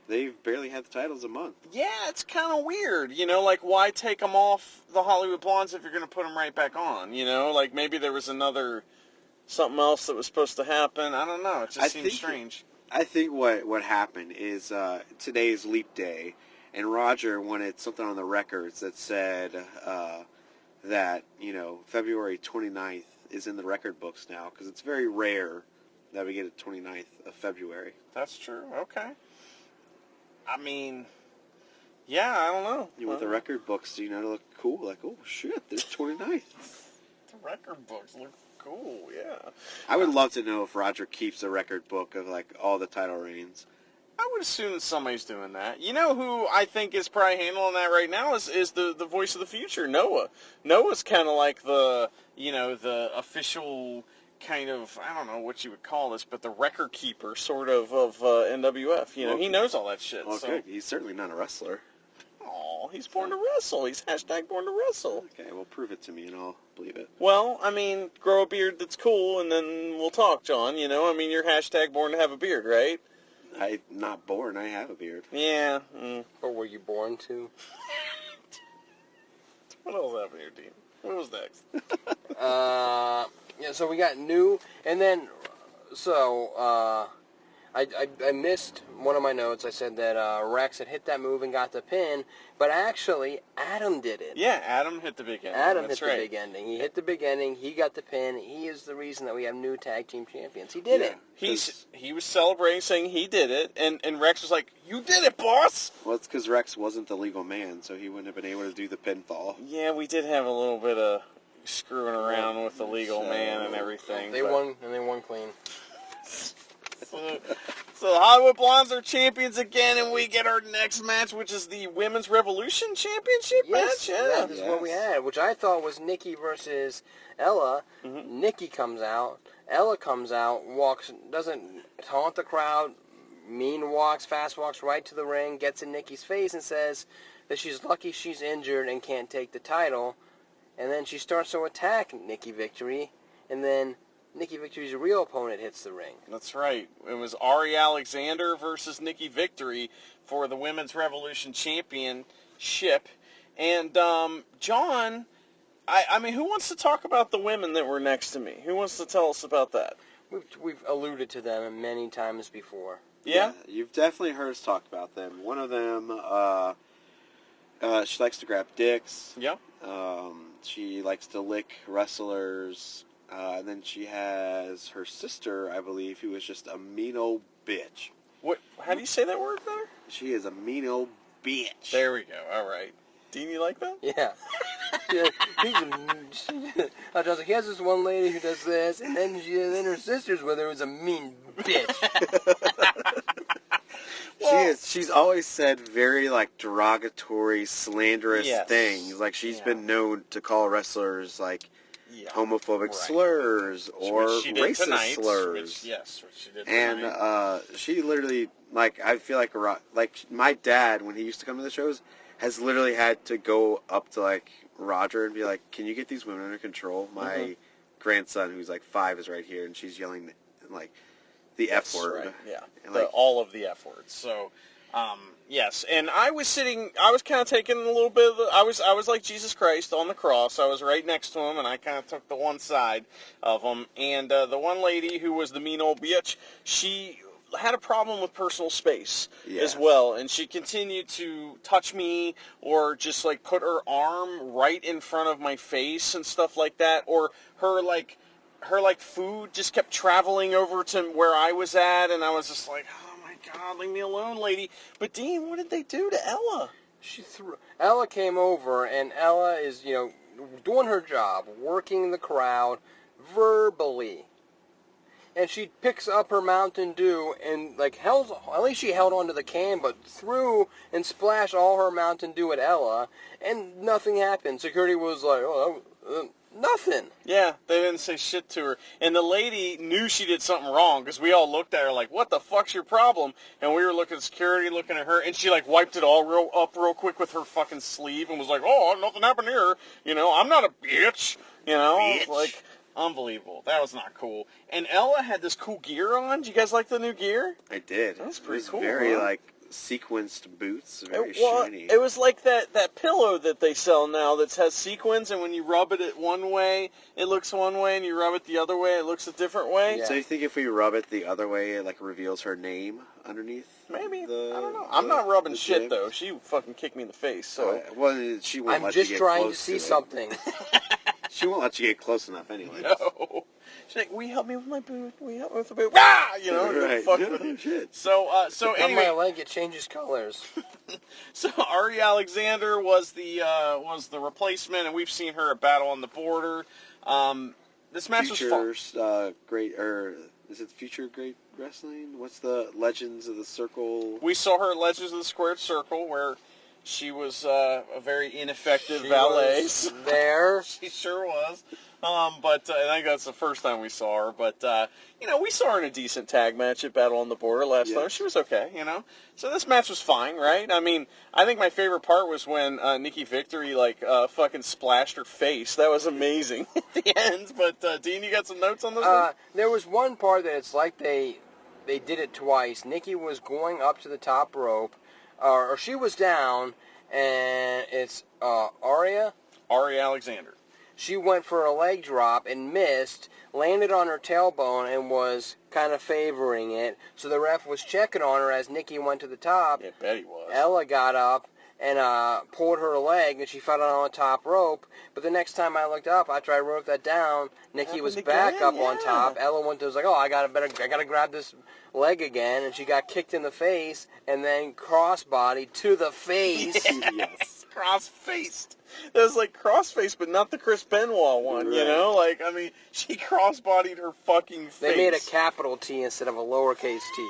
[SPEAKER 4] they've barely had the titles a month.
[SPEAKER 1] Yeah, it's kind of weird, like why take them off the Hollywood Blondes if you're going to put them right back on, like maybe there was something else that was supposed to happen. I don't know. It just seems strange.
[SPEAKER 4] I think what happened is today's Leap Day, and Roger wanted something on the records that said that, February 29th is in the record books now, because it's very rare that we get a 29th of February.
[SPEAKER 1] That's true. Okay. I mean, yeah, I don't know.
[SPEAKER 4] You want the record books, to look cool, like, oh shit, there's 29th.
[SPEAKER 1] The record books look cool, yeah.
[SPEAKER 4] I would love to know if Roger keeps a record book of, like, all the title reigns.
[SPEAKER 1] I would assume that somebody's doing that. You know who I think is probably handling that right now is the voice of the future, Noah. Noah's kind of like the official kind of, I don't know what you would call this, but the record keeper sort of NWF. He knows all that shit.
[SPEAKER 4] Well,
[SPEAKER 1] so.
[SPEAKER 4] good. He's certainly not a wrestler.
[SPEAKER 1] Aw, he's born to wrestle. He's # born to wrestle.
[SPEAKER 4] Okay, well, prove it to me and I'll believe it.
[SPEAKER 1] Well, I mean, grow a beard that's cool and then we'll talk, John. I mean, you're # born to have a beard, right?
[SPEAKER 4] I'm not born. I have a beard.
[SPEAKER 1] Yeah.
[SPEAKER 3] Or were you born to?
[SPEAKER 1] What else happened here, Dean? What was next?
[SPEAKER 3] Yeah, so we got new, and then, I missed one of my notes. I said that Rex had hit that move and got the pin, but actually, Adam did it.
[SPEAKER 1] Yeah, Adam hit the big ending.
[SPEAKER 3] Adam
[SPEAKER 1] That's
[SPEAKER 3] hit
[SPEAKER 1] right.
[SPEAKER 3] the big ending. He hit the big ending. He got the pin. He is the reason that we have new tag team champions. He did it.
[SPEAKER 1] He was celebrating, saying he did it, and Rex was like, "You did it, boss!"
[SPEAKER 4] Well, it's because Rex wasn't the legal man, so he wouldn't have been able to do the pinfall.
[SPEAKER 1] Yeah, we did have a little bit of screwing around with the legal man and everything.
[SPEAKER 3] They won clean.
[SPEAKER 1] So the Hollywood Blondes are champions again, and we get our next match, which is the Women's Revolution Championship match. Yeah,
[SPEAKER 3] that is what we had, which I thought was Nikki versus Ella.
[SPEAKER 1] Mm-hmm.
[SPEAKER 3] Nikki comes out. Ella comes out, doesn't taunt the crowd, fast walks right to the ring, gets in Nikki's face and says that she's lucky she's injured and can't take the title. And then she starts to attack Nikki Victory, and then Nikki Victory's real opponent hits the ring.
[SPEAKER 1] That's right. It was Ari Alexander versus Nikki Victory for the Women's Revolution Championship. And, John, I mean, who wants to talk about the women that were next to me? Who wants to tell us about that?
[SPEAKER 3] We've alluded to them many times before.
[SPEAKER 1] Yeah?
[SPEAKER 4] You've definitely heard us talk about them. One of them, she likes to grab dicks.
[SPEAKER 1] Yeah.
[SPEAKER 4] She likes to lick wrestlers. And then she has her sister, I believe, who is just a mean old bitch.
[SPEAKER 1] What? How do you say that word better?
[SPEAKER 4] She is a mean old bitch.
[SPEAKER 1] There we go. All right. Dean, you like that?
[SPEAKER 3] Yeah. I was like, he has this one lady who does this, and then her sister's with her who's a mean bitch.
[SPEAKER 4] She's always said very, like, derogatory, slanderous things. Like, she's been known to call wrestlers, like, homophobic slurs or racist slurs.
[SPEAKER 1] Which she did
[SPEAKER 4] and she literally, like, I feel like my dad, when he used to come to the shows, has literally had to go up to, like, Roger and be like, can you get these women under control? My grandson, who's like 5, is right here, and she's yelling, like, the F word.
[SPEAKER 1] Right. Yeah,
[SPEAKER 4] and, like,
[SPEAKER 1] all of the F words. So, yes, and I was kind of taking a little bit of I was like Jesus Christ on the cross. I was right next to him, and I kind of took the one side of him. And the one lady who was the mean old bitch, she had a problem with personal space as well, and she continued to touch me or just, like, put her arm right in front of my face and stuff like that, or her, like, her like food just kept traveling over to where I was at, and I was just like, oh my God, leave me alone, lady. But Dean, what did they do to Ella?
[SPEAKER 3] Ella came over, and Ella is, doing her job, working the crowd verbally. And she picks up her Mountain Dew and, at least she held onto the can, but threw and splashed all her Mountain Dew at Ella, and nothing happened. Security was like, nothing.
[SPEAKER 1] Yeah, they didn't say shit to her. And the lady knew she did something wrong, because we all looked at her like, what the fuck's your problem? And we were looking at security, looking at her, and she, wiped it all real quick with her fucking sleeve and was like, oh, nothing happened here. I'm not a bitch.
[SPEAKER 4] Bitch.
[SPEAKER 1] Unbelievable. That was not cool. And Ella had this cool gear on. Do you guys like the new gear?
[SPEAKER 4] I did.
[SPEAKER 1] That's pretty cool.
[SPEAKER 4] Very,
[SPEAKER 1] huh?
[SPEAKER 4] Sequenced boots. Very
[SPEAKER 1] Well,
[SPEAKER 4] shiny.
[SPEAKER 1] it was like that pillow that they sell now that has sequins, and when you rub it one way, it looks one way, and you rub it the other way, it looks a different way.
[SPEAKER 3] Yeah.
[SPEAKER 4] So you think if we rub it the other way, it reveals her name underneath?
[SPEAKER 1] Maybe. I don't know. I'm not rubbing shit, though. She fucking kicked me in the face, so...
[SPEAKER 4] Well, she won't
[SPEAKER 3] I'm
[SPEAKER 4] let you
[SPEAKER 3] just
[SPEAKER 4] get
[SPEAKER 3] trying to
[SPEAKER 4] close
[SPEAKER 3] see
[SPEAKER 4] it.
[SPEAKER 3] something.
[SPEAKER 4] She won't let you get close enough anyway.
[SPEAKER 1] No. She's like, will you help me with my boot? Will you help me with the boot? Rah!
[SPEAKER 4] Right.
[SPEAKER 1] Fuck
[SPEAKER 4] No,
[SPEAKER 1] with her.
[SPEAKER 4] shit.
[SPEAKER 1] So
[SPEAKER 3] On my
[SPEAKER 1] anyway,
[SPEAKER 3] leg, it changes colors.
[SPEAKER 1] so Ari Alexander was the replacement, and we've seen her at Battle on the Border. This match was fun.
[SPEAKER 4] Future's great, or is it Future Great Wrestling? What's the Legends of the Circle?
[SPEAKER 1] We saw her at Legends of the Squared Circle, where she was a very ineffective
[SPEAKER 3] She
[SPEAKER 1] valet.
[SPEAKER 3] was there.
[SPEAKER 1] She sure was. But and I think that's the first time we saw her. But we saw her in a decent tag match at Battle on the Border last time. She was okay, So this match was fine, right? I mean, I think my favorite part was when Nikki Victory fucking splashed her face. That was amazing at the end. But Dean, you got some notes on this one?
[SPEAKER 3] There was one part that it's like they did it twice. Nikki was going up to the top rope, or she was down, and it's Ari
[SPEAKER 1] Alexander.
[SPEAKER 3] She went for a leg drop and missed, landed on her tailbone and was kind of favoring it. So the ref was checking on her as Nikki went to the top.
[SPEAKER 1] Yeah, Betty was.
[SPEAKER 3] Ella got up and pulled her leg, and she fell down on the top rope. But the next time I looked up, after I wrote that down, Nikki was back up on top. Ella was like, oh, I gotta grab this leg again, and she got kicked in the face and then crossbodied to the face.
[SPEAKER 1] Yes, cross-faced. It was like cross-faced, but not the Chris Benoit one,
[SPEAKER 4] Right.
[SPEAKER 1] she cross-bodied her fucking face.
[SPEAKER 3] They made a capital T instead of a lowercase t.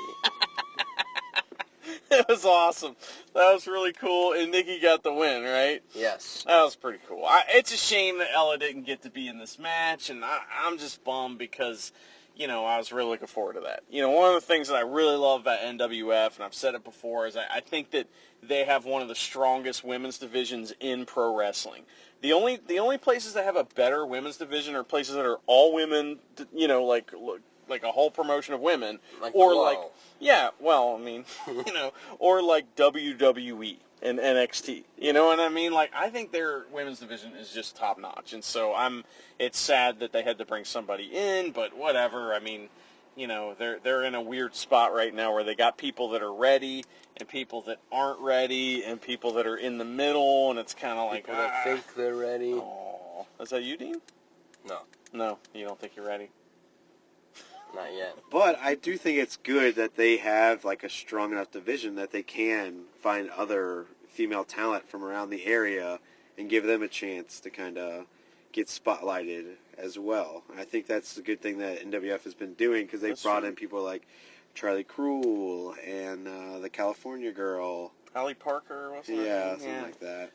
[SPEAKER 1] It was awesome. That was really cool, and Nikki got the win, right?
[SPEAKER 3] Yes.
[SPEAKER 1] That was pretty cool. It's a shame that Ella didn't get to be in this match, and I'm just bummed because, I was really looking forward to that. One of the things that I really love about NWF, and I've said it before, is I think that they have one of the strongest women's divisions in pro wrestling. The only places that have a better women's division are places that are all women, like a whole promotion of women, or
[SPEAKER 3] Glow.
[SPEAKER 1] or like WWE and NXT. You know what I mean? I think their women's division is just top notch, and so it's sad that they had to bring somebody in, but whatever. I mean, they're in a weird spot right now where they got people that are ready and people that aren't ready and people that are in the middle, and it's kind of like
[SPEAKER 3] People that think they're ready.
[SPEAKER 1] Oh, is that you, Dean? No, you don't think you're ready.
[SPEAKER 3] Not yet.
[SPEAKER 4] But I do think it's good that they have a strong enough division that they can find other female talent from around the area and give them a chance to kind of get spotlighted as well. I think that's a good thing that NWF has been doing because they've brought in people like Charlie Cruel and the California Girl.
[SPEAKER 1] Allie Parker, wasn't it?
[SPEAKER 4] Yeah, something like that.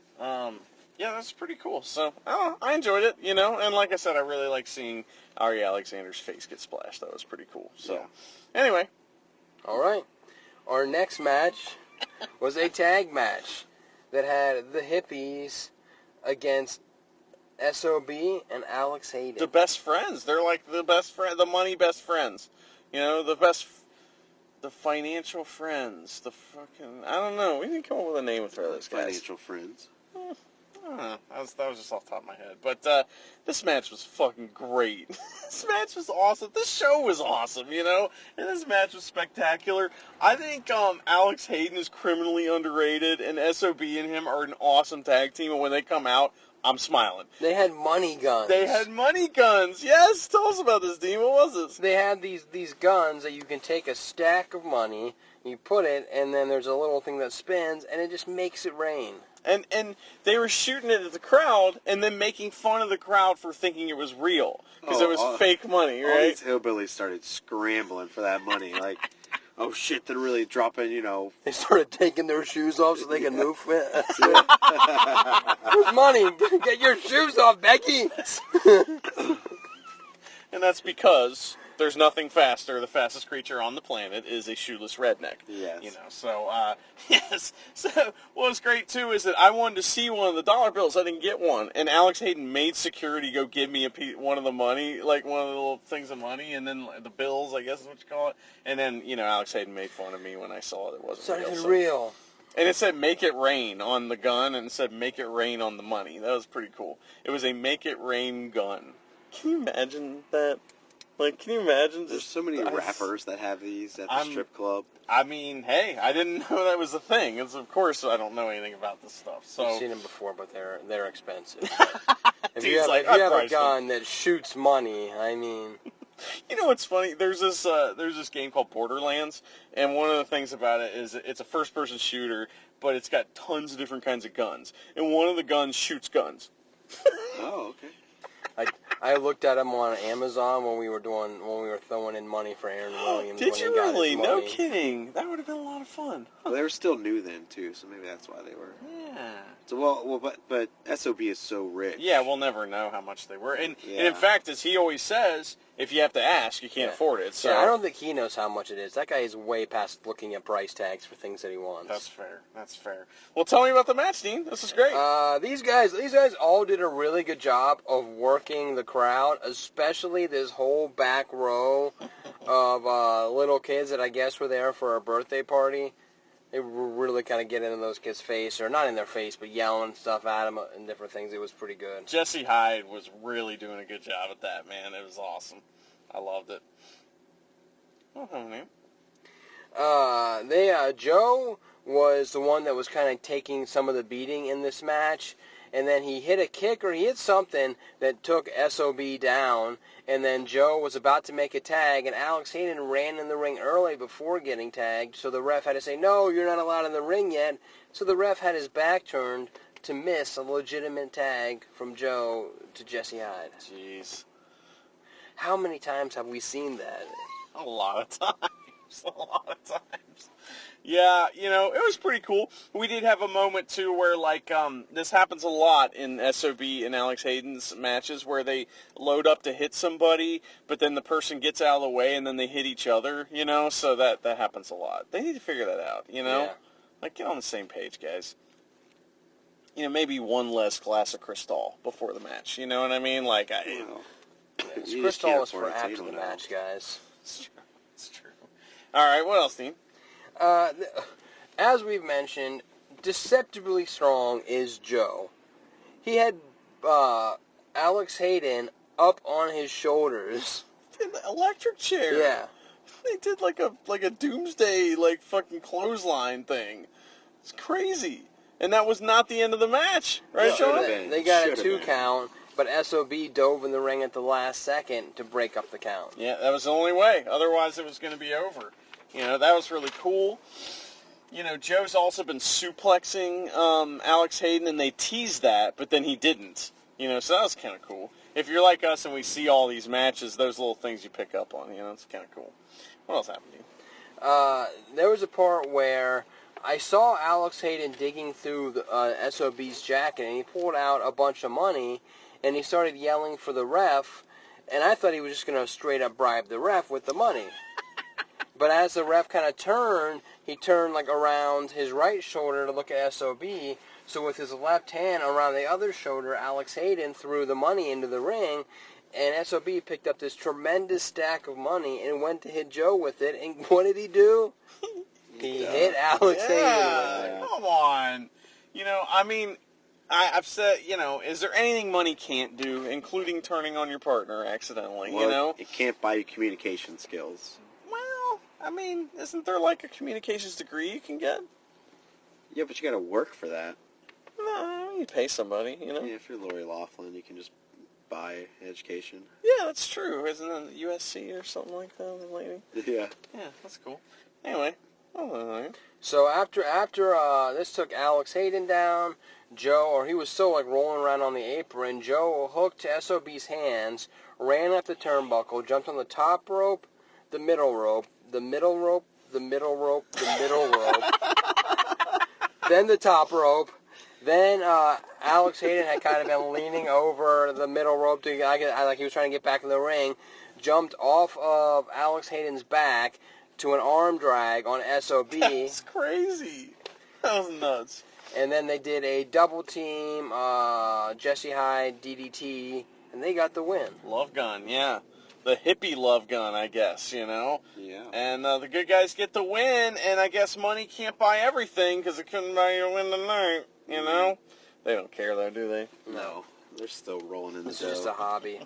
[SPEAKER 1] Yeah, that's pretty cool. So, I enjoyed it, and like I said, I really like seeing Ari Alexander's face get splashed. That was pretty cool. So, Anyway.
[SPEAKER 3] All right. Our next match was a tag match that had the Hippies against SOB and Alex Hayden.
[SPEAKER 1] The best friends. They're like the best friend, the money best friends. The financial friends. The fucking, I don't know. We didn't come up with a name for those guys.
[SPEAKER 4] Financial friends.
[SPEAKER 1] That was just off the top of my head. But this match was fucking great. This match was awesome. This show was awesome, And this match was spectacular. I think Alex Hayden is criminally underrated, and SOB and him are an awesome tag team. And when they come out, I'm smiling.
[SPEAKER 3] They had money guns.
[SPEAKER 1] They had money guns. Yes, tell us about this, Dean. What was this?
[SPEAKER 3] They had these guns that you can take a stack of money, you put it, and then there's a little thing that spins, and it just makes it rain.
[SPEAKER 1] And they were shooting it at the crowd and then making fun of the crowd for thinking it was real because it was fake money,
[SPEAKER 4] All
[SPEAKER 1] right?
[SPEAKER 4] these hillbillies started scrambling for that money. Like, oh shit, they're really dropping,
[SPEAKER 3] They started taking their shoes off so they could move it. Where's money? Get your shoes off, Becky!
[SPEAKER 1] And that's because there's nothing faster. The fastest creature on the planet is a shoeless redneck.
[SPEAKER 4] Yes.
[SPEAKER 1] So, yes. So, what was great, too, is that I wanted to see one of the dollar bills. I didn't get one. And Alex Hayden made security go give me one of the money, like one of the little things of money, and then the bills, I guess is what you call it. And then, Alex Hayden made fun of me when I saw it wasn't
[SPEAKER 3] So
[SPEAKER 1] real.
[SPEAKER 3] it's real.
[SPEAKER 1] And it said, make it rain on the gun, and it said, make it rain on the money. That was pretty cool. It was a make it rain gun. Can you imagine that? Like, can you imagine?
[SPEAKER 4] There's so many rappers that have these at the strip club.
[SPEAKER 1] I mean, hey, I didn't know that was a thing. Of course, I don't know anything about this stuff. So
[SPEAKER 3] I've seen them before, but they're expensive. If
[SPEAKER 1] Dude's
[SPEAKER 3] you have,
[SPEAKER 1] like,
[SPEAKER 3] if you have a
[SPEAKER 1] "I'd price
[SPEAKER 3] gun that shoots money, I mean...
[SPEAKER 1] You know what's funny? There's this game called Borderlands, and one of the things about it is it's a first-person shooter, but it's got tons of different kinds of guns, and one of the guns shoots guns.
[SPEAKER 4] Oh, okay.
[SPEAKER 3] I looked at them on Amazon when we were throwing in money for Aaron Williams.
[SPEAKER 1] Did
[SPEAKER 3] when
[SPEAKER 1] you
[SPEAKER 3] he got his
[SPEAKER 1] really? No
[SPEAKER 3] money.
[SPEAKER 1] kidding. That would have been a lot of fun.
[SPEAKER 4] Well, they were still new then too, so maybe that's why they were.
[SPEAKER 1] Yeah.
[SPEAKER 4] So but SOB is so rich.
[SPEAKER 1] Yeah, we'll never know how much they were. And
[SPEAKER 4] Yeah.
[SPEAKER 1] in fact, as he always says, if you have to ask, you can't afford it. So
[SPEAKER 3] Yeah, I don't think he knows how much it is. That guy is way past looking at price tags for things that he wants.
[SPEAKER 1] That's fair. That's fair. Well, tell me about the match, Dean. This is great.
[SPEAKER 3] These guys all did a really good job of working the crowd, especially this whole back row of little kids that I guess were there for a birthday party. They were really kind of getting in those kids' face, or not in their face, but yelling stuff at them and different things. It was pretty good.
[SPEAKER 1] Jesse Hyde was really doing a good job at that, man. It was awesome. I loved it. Oh, man.
[SPEAKER 3] Joe was the one that was kind of taking some of the beating in this match, and then he hit a kick or he hit something that took SOB down, and then Joe was about to make a tag, and Alex Hayden ran in the ring early before getting tagged, so the ref had to say, no, you're not allowed in the ring yet, so the ref had his back turned to miss a legitimate tag from Joe to Jesse Hyde.
[SPEAKER 1] Jeez.
[SPEAKER 3] How many times have we seen that?
[SPEAKER 1] A lot of times. A lot of times. Yeah, it was pretty cool. We did have a moment, too, where, this happens a lot in SOB and Alex Hayden's matches, where they load up to hit somebody, but then the person gets out of the way, and then they hit each other, so that happens a lot. They need to figure that out,
[SPEAKER 3] Yeah.
[SPEAKER 1] Like, get on the same page, guys. Maybe one less glass of Cristal before the match, you know what I mean? Like,
[SPEAKER 4] Well, you just
[SPEAKER 3] Crystal
[SPEAKER 4] can't
[SPEAKER 3] is for
[SPEAKER 4] afford it, so you
[SPEAKER 3] after the
[SPEAKER 4] don't know.
[SPEAKER 3] match, guys.
[SPEAKER 1] It's true. It's true. All right, what else, Dean?
[SPEAKER 3] As we've mentioned, deceptively strong is Joe. He had Alex Hayden up on his shoulders.
[SPEAKER 1] In the electric chair.
[SPEAKER 3] Yeah.
[SPEAKER 1] They did like a doomsday fucking clothesline thing. It's crazy. And that was not the end of the match, right,
[SPEAKER 4] Yeah,
[SPEAKER 1] Sean?
[SPEAKER 4] been.
[SPEAKER 3] They got a
[SPEAKER 4] Should've
[SPEAKER 3] 2
[SPEAKER 4] been.
[SPEAKER 3] count, but SOB dove in the ring at the last second to break up the count.
[SPEAKER 1] Yeah, that was the only way. Otherwise, it was going to be over. That was really cool. Joe's also been suplexing Alex Hayden, and they teased that, but then he didn't. So that was kind of cool. If you're like us and we see all these matches, those little things you pick up on, it's kind of cool. What else happened to you?
[SPEAKER 3] There was a part where I saw Alex Hayden digging through the SOB's jacket, and he pulled out a bunch of money, and he started yelling for the ref, and I thought he was just going to straight up bribe the ref with the money. But as the ref kind of turned, he turned around his right shoulder to look at SOB, so with his left hand around the other shoulder, Alex Hayden threw the money into the ring, and SOB picked up this tremendous stack of money and went to hit Joe with it, and what did he do? He hit Alex Hayden with it.
[SPEAKER 1] Come on. I've said, is there anything money can't do, including turning on your partner accidentally,
[SPEAKER 4] Well, it can't buy you communication skills.
[SPEAKER 1] Well, isn't there a communications degree you can get?
[SPEAKER 4] Yeah, but you got to work for that.
[SPEAKER 1] No, you pay somebody, you know?
[SPEAKER 4] Yeah, if you're Lori Loughlin, you can just buy education.
[SPEAKER 1] Yeah, that's true. Isn't it USC or something like that, the lady?
[SPEAKER 4] Yeah.
[SPEAKER 1] Yeah, that's cool. Anyway,
[SPEAKER 3] So after this took Alex Hayden down, he was still like rolling around on the apron. Joe hooked to SOB's hands, ran up the turnbuckle, jumped on the top rope, the middle rope, the middle rope, the middle rope, the middle rope, then the top rope. Then Alex Hayden had kind of been leaning over the middle rope like he was trying to get back in the ring, jumped off of Alex Hayden's back to an arm drag on SOB.
[SPEAKER 1] that's crazy. That was nuts.
[SPEAKER 3] And then they did a double team Jesse Hyde DDT, and they got the win.
[SPEAKER 1] Love gun, yeah. The hippie love gun, I guess, you know?
[SPEAKER 4] Yeah.
[SPEAKER 1] And the good guys get the win, and I guess money can't buy everything because it couldn't buy you a win tonight, you know? They don't care, though, do they?
[SPEAKER 4] No. They're still rolling in the
[SPEAKER 3] It's
[SPEAKER 4] dough.
[SPEAKER 3] just a hobby.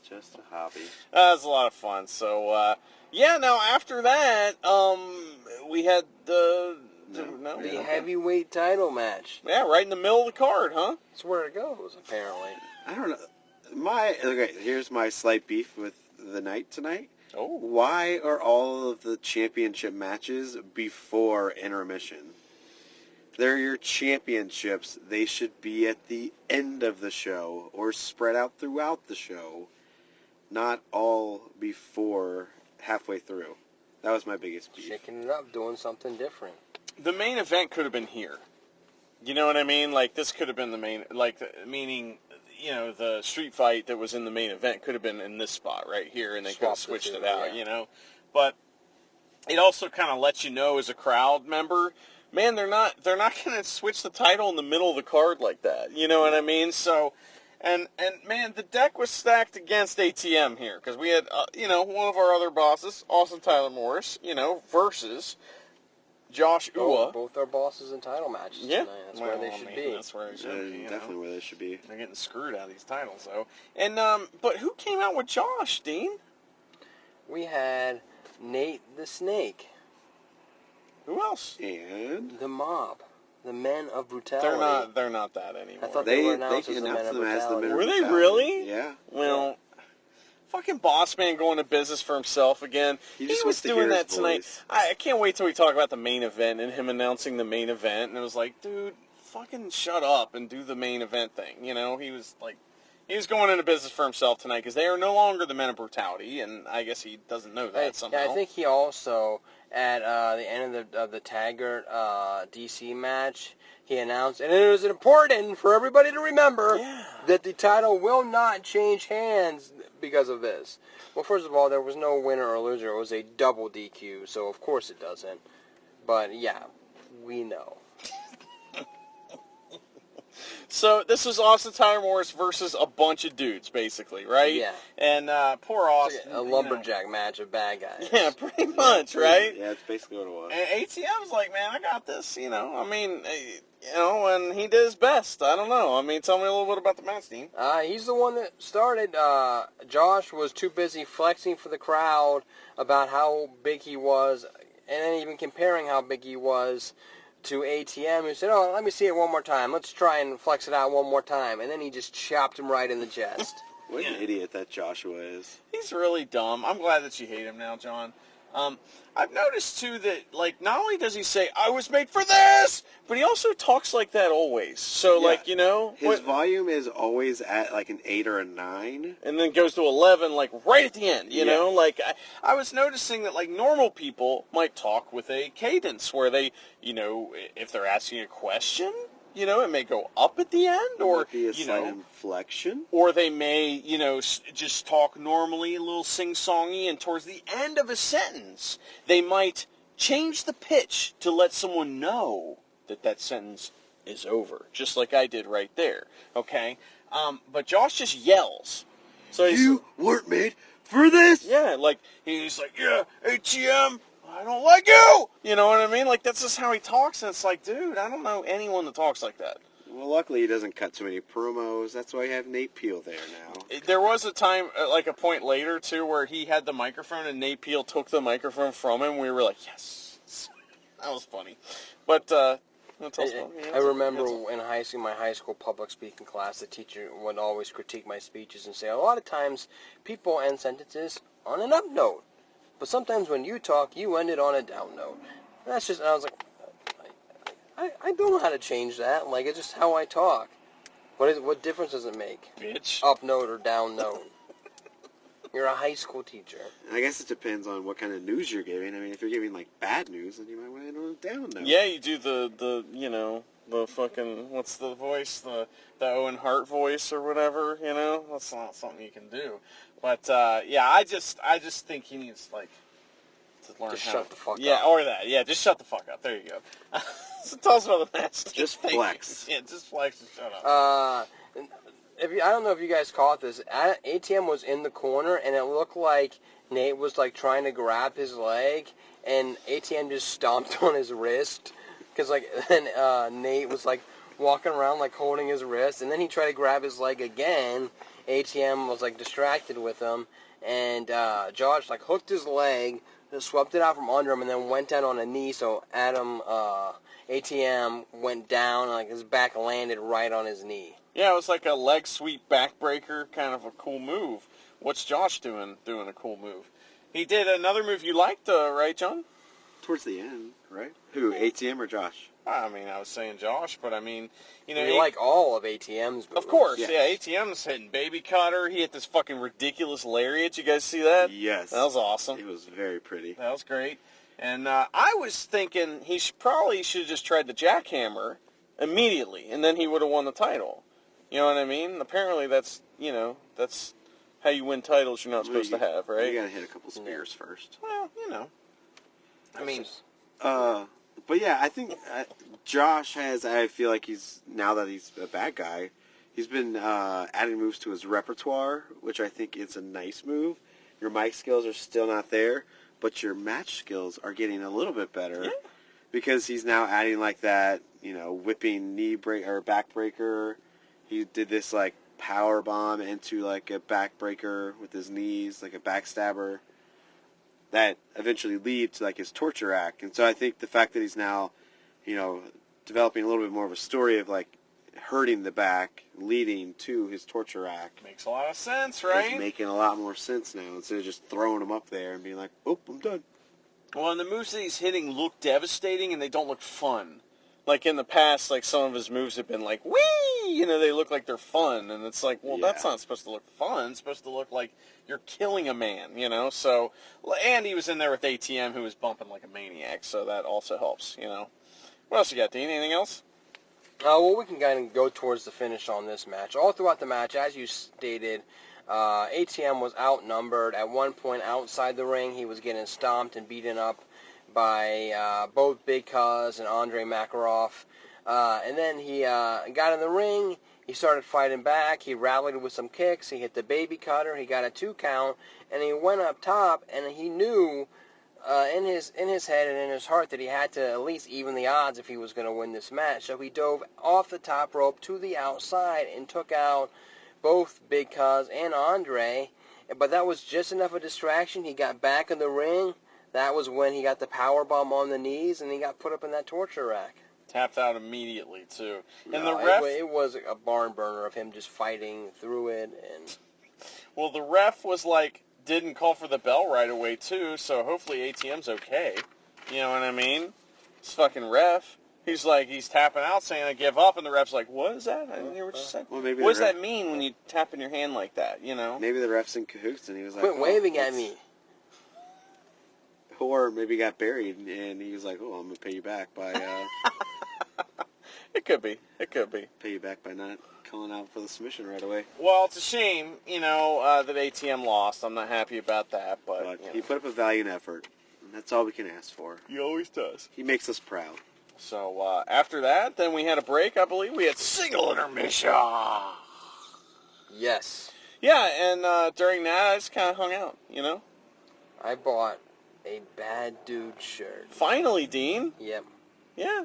[SPEAKER 4] Just a hobby.
[SPEAKER 1] That was a lot of fun. So, yeah, now after that, we had the
[SPEAKER 3] Heavyweight title match.
[SPEAKER 1] Yeah, right in the middle of the card, huh?
[SPEAKER 3] That's where it goes, apparently.
[SPEAKER 4] I don't know. Here's my slight beef with the night tonight.
[SPEAKER 1] Oh.
[SPEAKER 4] Why are all of the championship matches before intermission? They're your championships. They should be at the end of the show or spread out throughout the show, not all before halfway through. That was my biggest beef.
[SPEAKER 3] Shaking it up, doing something different.
[SPEAKER 1] The main event could have been here. You know what I mean? Like, this could have been the main, meaning, you know, the street fight that was in the main event could have been in this spot right here, and they could have
[SPEAKER 3] Swapped
[SPEAKER 1] switched
[SPEAKER 3] the two,
[SPEAKER 1] it out,
[SPEAKER 3] yeah.
[SPEAKER 1] you know? But it also kind of lets you know as a crowd member, man, they're not going to switch the title in the middle of the card like that. You know what I mean? So, and man, the deck was stacked against ATM here, because we had, you know, one of our other bosses, Austin Tyler Morris, you know, versus Josh Uwa.
[SPEAKER 3] Both our bosses in title matches
[SPEAKER 1] Yeah,
[SPEAKER 3] tonight. That's where they should be.
[SPEAKER 1] That's where they should be. You
[SPEAKER 4] Definitely
[SPEAKER 1] know.
[SPEAKER 4] where they should be.
[SPEAKER 1] They're getting screwed out of these titles, though. And but who came out with Josh, Dean?
[SPEAKER 3] We had Nate the Snake,
[SPEAKER 1] Who else?
[SPEAKER 4] And
[SPEAKER 3] the Mob, the Men of Brutality.
[SPEAKER 1] They're not that anymore.
[SPEAKER 3] I thought
[SPEAKER 4] they
[SPEAKER 3] were announced as the Men
[SPEAKER 4] announced
[SPEAKER 3] of
[SPEAKER 4] them as the
[SPEAKER 3] Brutality.
[SPEAKER 4] Men of
[SPEAKER 1] Were they
[SPEAKER 4] Brutality.
[SPEAKER 1] really?
[SPEAKER 4] Yeah.
[SPEAKER 1] Well, fucking boss man going to business for himself again.
[SPEAKER 4] He
[SPEAKER 1] He
[SPEAKER 4] just
[SPEAKER 1] was
[SPEAKER 4] wants to
[SPEAKER 1] doing
[SPEAKER 4] hear
[SPEAKER 1] that
[SPEAKER 4] his
[SPEAKER 1] tonight.
[SPEAKER 4] voice.
[SPEAKER 1] I can't wait till we talk about the main event and him announcing the main event. And it was like, dude, fucking shut up and do the main event thing. You know, he was going into business for himself tonight because they are no longer the Men of Brutality, and I guess he doesn't know that somehow.
[SPEAKER 3] Yeah, I think he also, at the end of the Taggart DC match, he announced, and it was important for everybody to remember that the title will not change hands because of this. Well, first of all, there was no winner or loser. It was a double DQ, so of course it doesn't. But yeah, we know.
[SPEAKER 1] So this was Austin Tyler Morris versus a bunch of dudes, basically, right?
[SPEAKER 3] Yeah.
[SPEAKER 1] And poor Austin.
[SPEAKER 3] A lumberjack match of bad guys.
[SPEAKER 1] Yeah, pretty much, right?
[SPEAKER 4] Yeah, that's basically what it was.
[SPEAKER 1] And ATM's like, man, I got this, you know. I mean, you know, and he did his best. I don't know. I mean, tell me a little bit about the match, Dean.
[SPEAKER 3] He's the one that started. Josh was too busy flexing for the crowd about how big he was, and then even comparing how big he was to ATM. He said, oh, let me see it one more time. Let's try and flex it out one more time. And then he just chopped him right in the chest.
[SPEAKER 4] What an idiot that Joshua is.
[SPEAKER 1] He's really dumb. I'm glad that you hate him now, John. I've noticed, too, that, like, not only does he say, I was made for this, but he also talks like that always. So,
[SPEAKER 4] Yeah.
[SPEAKER 1] like, you know.
[SPEAKER 4] His volume is always at like an 8 or a 9.
[SPEAKER 1] And then goes to 11, like, right at the end, you
[SPEAKER 4] Yeah.
[SPEAKER 1] know? Like, I was noticing that, like, normal people might talk with a cadence where they, you know, if they're asking a question, you know, it may go up at the end, or,
[SPEAKER 4] Might be a
[SPEAKER 1] you
[SPEAKER 4] slight
[SPEAKER 1] know,
[SPEAKER 4] inflection.
[SPEAKER 1] or they may, you know, just talk normally, a little sing-songy, and towards the end of a sentence, they might change the pitch to let someone know that that sentence is over, just like I did right there, okay? But Josh just yells. So he's,
[SPEAKER 4] You weren't made for this.
[SPEAKER 1] yeah, like, he's like, yeah, ATM, I don't like you! You know what I mean? Like, that's just how he talks, and it's like, dude, I don't know anyone that talks like that.
[SPEAKER 4] Well, luckily he doesn't cut too many promos. That's why you have Nate Peel there now.
[SPEAKER 1] There was a time, like a point later, too, where he had the microphone and Nate Peel took the microphone from him. We were like, yes. That was funny. But, Tell us about it.
[SPEAKER 3] I remember in my high school public speaking class, the teacher would always critique my speeches and say, a lot of times people end sentences on an up note, but sometimes when you talk, you end it on a down note. And that's just, and I was like, I don't know how to change that. Like, it's just how I talk. What difference does it make?
[SPEAKER 1] Bitch.
[SPEAKER 3] Up note or down note? You're a high school teacher.
[SPEAKER 4] I guess it depends on what kind of news you're giving. I mean, if you're giving like bad news, then you might want to end on a down note.
[SPEAKER 1] Yeah, you do the you know, the fucking, what's the voice? The Owen Hart voice or whatever, you know? That's not something you can do. But, yeah, I just think he needs, like, to learn
[SPEAKER 3] Just
[SPEAKER 1] how
[SPEAKER 3] shut
[SPEAKER 1] to...
[SPEAKER 3] the fuck up.
[SPEAKER 1] Yeah, or that. Yeah, just shut the fuck up. There you go. So tell us about the match.
[SPEAKER 4] Just flex.
[SPEAKER 1] Yeah, just flex and shut up.
[SPEAKER 3] I don't know if you guys caught this. ATM was in the corner, and it looked like Nate was like trying to grab his leg, and ATM just stomped on his wrist, because like then Nate was like walking around like holding his wrist, and then he tried to grab his leg again. ATM was like distracted with him, and Josh like hooked his leg, just swept it out from under him, and then went down on a knee. So ATM went down, and like his back landed right on his knee.
[SPEAKER 1] Yeah, it was like a leg sweep backbreaker, kind of a cool move. What's Josh doing a cool move? He did another move you liked, right, John?
[SPEAKER 4] Towards the end, right? Who, ATM or Josh?
[SPEAKER 1] I mean, I was saying Josh, but I mean, you know...
[SPEAKER 3] You like all of ATM's moves.
[SPEAKER 1] Of course,
[SPEAKER 4] Yes.
[SPEAKER 1] yeah, ATM's hitting Baby Cutter. He hit this fucking ridiculous lariat. You guys see that?
[SPEAKER 4] Yes.
[SPEAKER 1] That was awesome.
[SPEAKER 4] It was very pretty.
[SPEAKER 1] That was great. And I was thinking he probably should have just tried the jackhammer immediately, and then he would have won the title. You know what I mean? Apparently that's how you win titles you're not supposed to have, right?
[SPEAKER 4] You gotta hit a couple spears first.
[SPEAKER 1] Well, you know. I mean...
[SPEAKER 4] But yeah, I think Josh has, I feel like now that he's a bad guy, he's been adding moves to his repertoire, which I think is a nice move. Your mic skills are still not there, but your match skills are getting a little bit better.
[SPEAKER 1] Yeah.
[SPEAKER 4] Because he's now adding like that, you know, whipping knee break or back breaker. He did this like power bomb into like a back breaker with his knees, like a backstabber. That eventually lead to like his torture act. And so I think the fact that he's now, you know, developing a little bit more of a story of like hurting the back, leading to his torture act.
[SPEAKER 1] Makes a lot of sense, right?
[SPEAKER 4] It's making a lot more sense now instead of just throwing him up there and being like, oh, I'm done.
[SPEAKER 1] Well, and the moves that he's hitting look devastating and they don't look fun. Like in the past, like some of his moves have been like, whee! You know, they look like they're fun. And it's like, well, that's not supposed to look fun. It's supposed to look like you're killing a man, you know? So, and he was in there with ATM who was bumping like a maniac. So that also helps, you know? What else you got, Dean? Anything else?
[SPEAKER 3] Well, we can kind of go towards the finish on this match. All throughout the match, as you stated, ATM was outnumbered. At one point outside the ring, he was getting stomped and beaten up by both Big Cuz and Andre Makarov. And then he got in the ring. He started fighting back. He rallied with some kicks. He hit the Baby Cutter. He got a 2 count. And he went up top, and he knew in his head and in his heart that he had to at least even the odds if he was going to win this match. So he dove off the top rope to the outside and took out both Big Cuz and Andre. But that was just enough of a distraction. He got back in the ring. That was when he got the power bomb on the knees, and he got put up in that torture rack.
[SPEAKER 1] Tapped out immediately, too. And
[SPEAKER 3] No,
[SPEAKER 1] the ref...
[SPEAKER 3] It was a barn burner of him just fighting through it. And
[SPEAKER 1] Well, the ref was like, didn't call for the bell right away, too, so hopefully ATM's okay. You know what I mean? It's fucking ref. He's like, he's tapping out saying, I give up, and the ref's like, what is that? I didn't hear what you said.
[SPEAKER 4] Well, maybe
[SPEAKER 1] what does
[SPEAKER 4] the ref-
[SPEAKER 1] that mean when you tap in your hand like that, you know?
[SPEAKER 4] Maybe the ref's in cahoots and he was like,
[SPEAKER 3] quit waving at
[SPEAKER 4] let's-
[SPEAKER 3] me.
[SPEAKER 4] Or maybe he got buried and he was like, oh, I'm going to pay you back by
[SPEAKER 1] It could be. It could be.
[SPEAKER 4] not calling out for the submission right away.
[SPEAKER 1] Well, it's a shame, you know, that ATM lost. I'm not happy about that, but
[SPEAKER 4] But
[SPEAKER 1] you know,
[SPEAKER 4] he put up a valiant effort. And that's all we can ask for.
[SPEAKER 1] he always does.
[SPEAKER 4] He makes us proud.
[SPEAKER 1] So after that, then we had a break, I believe. We had single intermission.
[SPEAKER 3] Yes.
[SPEAKER 1] Yeah, and during that, I just kind of hung out, you know?
[SPEAKER 3] I bought a Bad Dude shirt.
[SPEAKER 1] Finally, Dean.
[SPEAKER 3] Yep.
[SPEAKER 1] Yeah.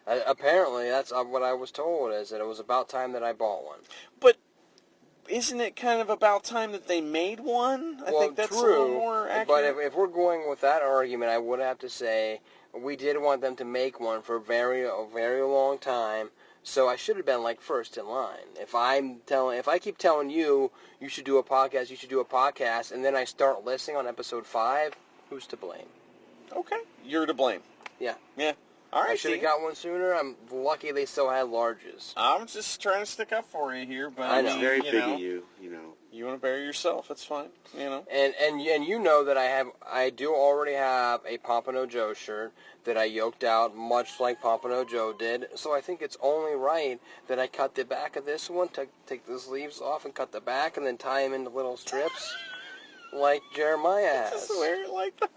[SPEAKER 3] Apparently, that's what I was told, is that it was about time that I bought one.
[SPEAKER 1] But isn't it kind of about time that they made one? I think that's
[SPEAKER 3] true,
[SPEAKER 1] a little more accurate.
[SPEAKER 3] but if we're going with that argument, I would have to say we did want them to make one for a very long time. So I should have been like first in line. If I keep telling you should do a podcast, and then I start listening on episode 5, who's to blame?
[SPEAKER 1] Okay, you're to blame.
[SPEAKER 3] Yeah.
[SPEAKER 1] Yeah. All right,
[SPEAKER 3] I should have
[SPEAKER 1] Dean.
[SPEAKER 3] got one sooner. I'm lucky they still had larges.
[SPEAKER 1] I'm just trying to stick up for you here, but
[SPEAKER 3] I know.
[SPEAKER 4] It's
[SPEAKER 1] mean,
[SPEAKER 4] very
[SPEAKER 1] you
[SPEAKER 4] big
[SPEAKER 1] know,
[SPEAKER 4] of you, you know.
[SPEAKER 1] You want to bury yourself? That's fine. You know.
[SPEAKER 3] And you know that I do already have a Pompano Joe shirt that I yoked out much like Pompano Joe did. So I think it's only right that I cut the back of this one, take the sleeves off and cut the back, and then tie them into little strips like Jeremiah has.
[SPEAKER 1] Just wear it like that.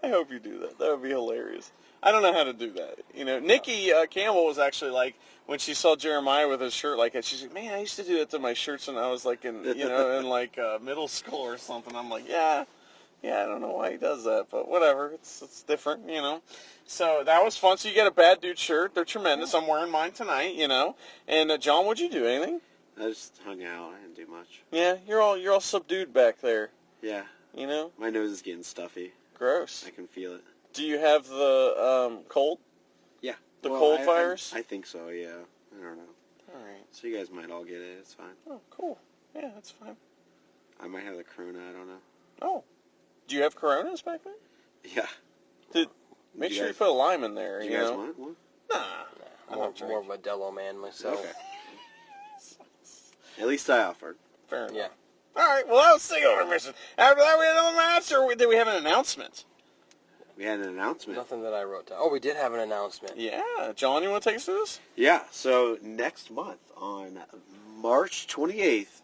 [SPEAKER 1] I hope you do that. That would be hilarious. I don't know how to do that. You know, Nikki Campbell was actually like, when she saw Jeremiah with his shirt like that, she's like, man, I used to do that to my shirts when I was like in, you know, in like middle school or something. I'm like, yeah, I don't know why he does that, but whatever. It's different, you know. So that was fun. So you get a Bad Dude shirt. They're tremendous. I'm wearing mine tonight, you know. And John, what'd you do? Anything?
[SPEAKER 4] I just hung out. I didn't do much.
[SPEAKER 1] Yeah, you're all subdued back there.
[SPEAKER 4] Yeah.
[SPEAKER 1] You know.
[SPEAKER 4] My nose is getting stuffy.
[SPEAKER 1] Gross.
[SPEAKER 4] I can feel it.
[SPEAKER 1] Do you have the cold?
[SPEAKER 4] Yeah.
[SPEAKER 1] The cold virus?
[SPEAKER 4] I think so, yeah. I don't know.
[SPEAKER 1] All right.
[SPEAKER 4] So you guys might all get it. It's fine.
[SPEAKER 1] Oh, cool. Yeah, that's fine.
[SPEAKER 4] I might have the corona. I don't know.
[SPEAKER 1] Oh. Do you have Coronas back there?
[SPEAKER 4] Yeah.
[SPEAKER 1] Make
[SPEAKER 4] You
[SPEAKER 1] sure you
[SPEAKER 4] guys-
[SPEAKER 1] put a lime in there,
[SPEAKER 4] Do
[SPEAKER 1] you
[SPEAKER 4] you guys
[SPEAKER 1] know?
[SPEAKER 4] want one?
[SPEAKER 1] Nah. I
[SPEAKER 3] I'm
[SPEAKER 1] don't
[SPEAKER 3] more
[SPEAKER 1] drink.
[SPEAKER 3] of a Dello man myself.
[SPEAKER 4] Okay. At least I offered.
[SPEAKER 1] Fair enough.
[SPEAKER 3] Yeah.
[SPEAKER 1] All right, well, that was the intermission. After that, we had another match, or did we have an announcement?
[SPEAKER 4] We had an announcement.
[SPEAKER 3] Nothing that I wrote down. Oh, we did have an announcement.
[SPEAKER 1] Yeah. John, you want to take us through this?
[SPEAKER 4] Yeah, so next month on March 28th,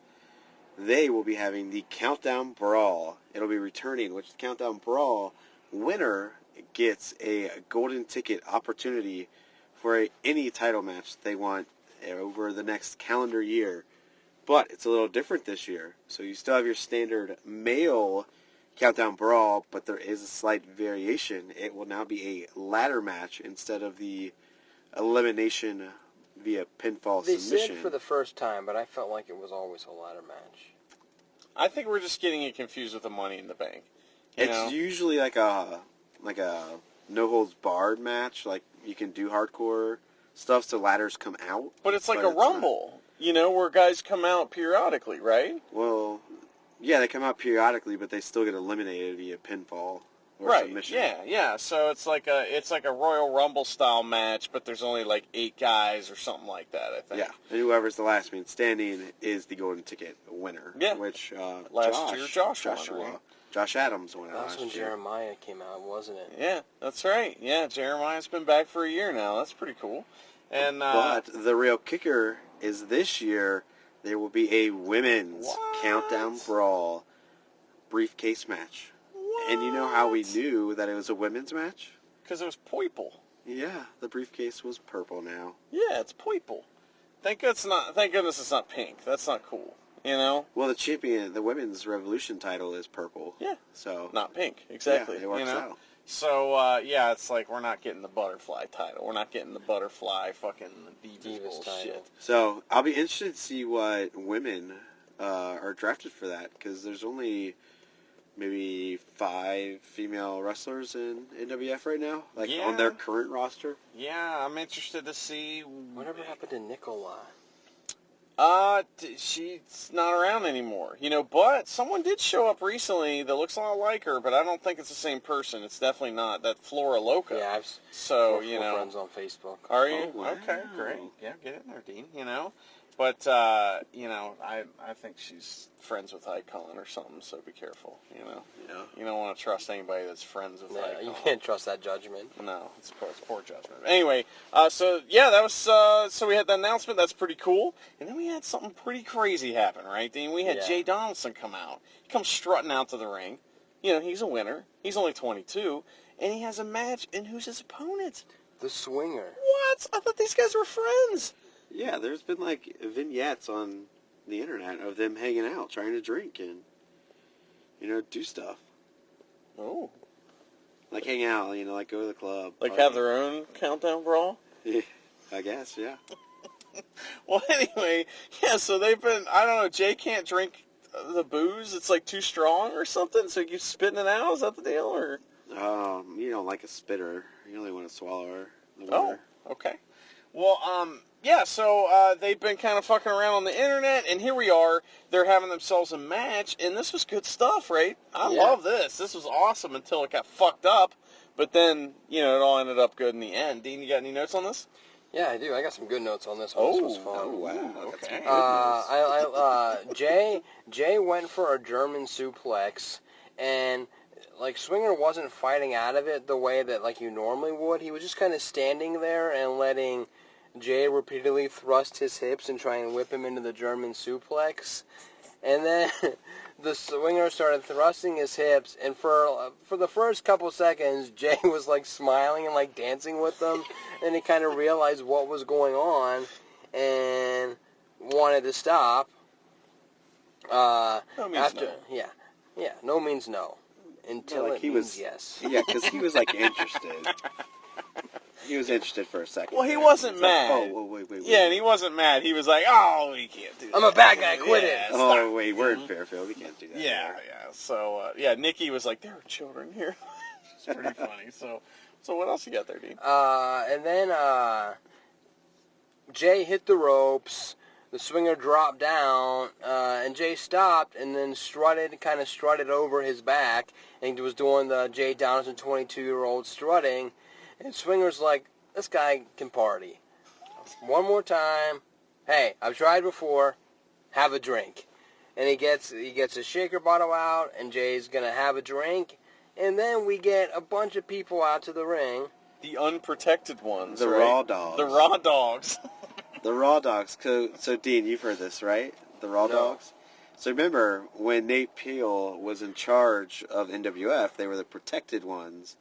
[SPEAKER 4] they will be having the Countdown Brawl. It'll be returning, which the Countdown Brawl winner gets a golden ticket opportunity for any title match they want over the next calendar year. But it's a little different this year. So you still have your standard male Countdown Brawl, but there is a slight variation. It will now be a ladder match instead of the elimination via pinfall
[SPEAKER 3] They
[SPEAKER 4] submission.
[SPEAKER 3] said for the first time, but I felt like it was always a ladder match.
[SPEAKER 1] I think we're just getting it confused with the Money in the Bank. You know?
[SPEAKER 4] It's usually like a no holds barred match. Like you can do hardcore stuff, so ladders come out.
[SPEAKER 1] But it's like a
[SPEAKER 4] not-
[SPEAKER 1] Rumble, you know, where guys come out periodically, right?
[SPEAKER 4] Well, yeah, they come out periodically, but they still get eliminated via pinfall or
[SPEAKER 1] Right.
[SPEAKER 4] submission.
[SPEAKER 1] Yeah. So it's like a Royal Rumble style match, but there's only like 8 guys or something like that, I think.
[SPEAKER 4] Yeah, and whoever's the last man standing is the golden ticket winner.
[SPEAKER 1] Yeah.
[SPEAKER 4] Which
[SPEAKER 1] Last year, Josh won, right?
[SPEAKER 4] Josh Adams won it
[SPEAKER 3] That was
[SPEAKER 4] last
[SPEAKER 3] when
[SPEAKER 4] year.
[SPEAKER 3] Jeremiah came out, wasn't it?
[SPEAKER 1] Yeah, that's right. Yeah, Jeremiah's been back for a year now. That's pretty cool. And
[SPEAKER 4] But the real kicker is this year there will be a women's
[SPEAKER 1] What?
[SPEAKER 4] Countdown Brawl briefcase match. And you know how we knew that it was a women's match?
[SPEAKER 1] because it was purple.
[SPEAKER 4] Yeah, the briefcase was purple now.
[SPEAKER 1] Yeah, it's purple. Thank goodness it's not pink. That's not cool. You know,
[SPEAKER 4] Well, the women's Revolution title is purple.
[SPEAKER 1] Yeah.
[SPEAKER 4] So
[SPEAKER 1] not pink. Exactly.
[SPEAKER 4] Yeah, it works
[SPEAKER 1] you know?
[SPEAKER 4] out.
[SPEAKER 1] So yeah, it's like we're not getting the butterfly title. We're not getting the butterfly fucking Divas
[SPEAKER 3] Divas
[SPEAKER 1] bullshit.
[SPEAKER 3] title.
[SPEAKER 4] So I'll be interested to see what women are drafted for that, because there's only maybe 5 female wrestlers in NWF right now, like
[SPEAKER 1] Yeah.
[SPEAKER 4] on their current roster.
[SPEAKER 1] Yeah, I'm interested to see.
[SPEAKER 3] Whatever happened to Nicola?
[SPEAKER 1] She's not around anymore, you know, but someone did show up recently that looks a lot like her, but I don't think it's the same person. It's definitely not. That Flora Loca.
[SPEAKER 3] Yeah, I've
[SPEAKER 1] So,
[SPEAKER 3] we're
[SPEAKER 1] you know.
[SPEAKER 3] friends on Facebook.
[SPEAKER 1] Are you?
[SPEAKER 4] Oh, wow.
[SPEAKER 1] Okay, great. Yeah, get in there, Dean, you know. But, you know, I think she's friends with Icon or something, so be careful, you know.
[SPEAKER 4] Yeah.
[SPEAKER 1] You don't want to trust anybody that's friends with
[SPEAKER 3] Yeah,
[SPEAKER 1] Icon.
[SPEAKER 3] you can't trust that judgment.
[SPEAKER 1] No, it's poor judgment. Anyway, so yeah, that was so we had the announcement. That's pretty cool. And then we had something pretty crazy happen, right, Dean? We had
[SPEAKER 3] Yeah.
[SPEAKER 1] Jay Donaldson come out. He comes strutting out to the ring. You know, he's a winner. He's only 22, and he has a match. And who's his opponent?
[SPEAKER 3] The Swinger.
[SPEAKER 1] What? I thought these guys were friends.
[SPEAKER 4] Yeah, there's been like vignettes on the internet of them hanging out, trying to drink and, you know, do stuff.
[SPEAKER 1] Oh,
[SPEAKER 4] Like hang out, you know, like go to the club.
[SPEAKER 1] like
[SPEAKER 4] party.
[SPEAKER 1] have their own countdown brawl.
[SPEAKER 4] Yeah, I guess, yeah.
[SPEAKER 1] Well, anyway, yeah. So they've been. I don't know. Jay can't drink the booze. It's like too strong or something. So he keeps spitting it out. Is that the deal? Or
[SPEAKER 4] You don't like a spitter. You only want to swallow her. The
[SPEAKER 1] Oh,
[SPEAKER 4] winner.
[SPEAKER 1] okay. Well, yeah, so they've been kind of fucking around on the internet, and here we are. They're having themselves a match, and this was good stuff, right? I
[SPEAKER 3] Yeah.
[SPEAKER 1] love this. This was awesome until it got fucked up, but then, it all ended up good in the end. Dean, you got any notes on this?
[SPEAKER 3] Yeah, I do. I got some good notes on this one. This was fun.
[SPEAKER 4] Oh, wow. That's
[SPEAKER 1] okay.
[SPEAKER 4] good.
[SPEAKER 3] Jay went for a German suplex, and like Swinger wasn't fighting out of it the way that like you normally would. He was just kind of standing there and letting Jay repeatedly thrust his hips and try and whip him into the German suplex. And then the Swinger started thrusting his hips, and for the first couple seconds, Jay was like smiling and like dancing with them. And he kind of realized what was going on and wanted to stop.
[SPEAKER 1] No means no.
[SPEAKER 3] Yeah, no means no. Until
[SPEAKER 4] Like
[SPEAKER 3] it
[SPEAKER 4] he
[SPEAKER 3] means
[SPEAKER 4] was,
[SPEAKER 3] yes.
[SPEAKER 4] Yeah, because he was like interested. He was interested for a second.
[SPEAKER 1] Well, he
[SPEAKER 4] there.
[SPEAKER 1] wasn't
[SPEAKER 4] He's like,
[SPEAKER 1] mad.
[SPEAKER 4] oh, wait.
[SPEAKER 1] Yeah, and he wasn't mad. He was like, oh, we can't do that.
[SPEAKER 3] I'm a bad guy, quit it.
[SPEAKER 1] Yeah,
[SPEAKER 4] Oh, wait, we're in Fairfield. We can't do that.
[SPEAKER 1] Yeah,
[SPEAKER 4] here.
[SPEAKER 1] yeah. So, Nikki was like, there are children here. It's pretty funny. So what else you got there, Dean?
[SPEAKER 3] And then Jay hit the ropes. The Swinger dropped down, and Jay stopped and then kind of strutted over his back, and he was doing the Jay Donaldson 22-year-old strutting. And Swinger's like, this guy can party. One more time. Hey, I've tried before. Have a drink. And he gets a shaker bottle out, and Jay's gonna have a drink, and then we get a bunch of people out to the ring.
[SPEAKER 1] The unprotected ones,
[SPEAKER 4] The
[SPEAKER 1] right?
[SPEAKER 4] Raw Dogs.
[SPEAKER 1] The Raw Dogs.
[SPEAKER 4] The Raw Dogs. So, Dean, you've heard this, right? The Raw
[SPEAKER 3] No.
[SPEAKER 4] Dogs? So remember, when Nate Peel was in charge of NWF, they were the protected ones.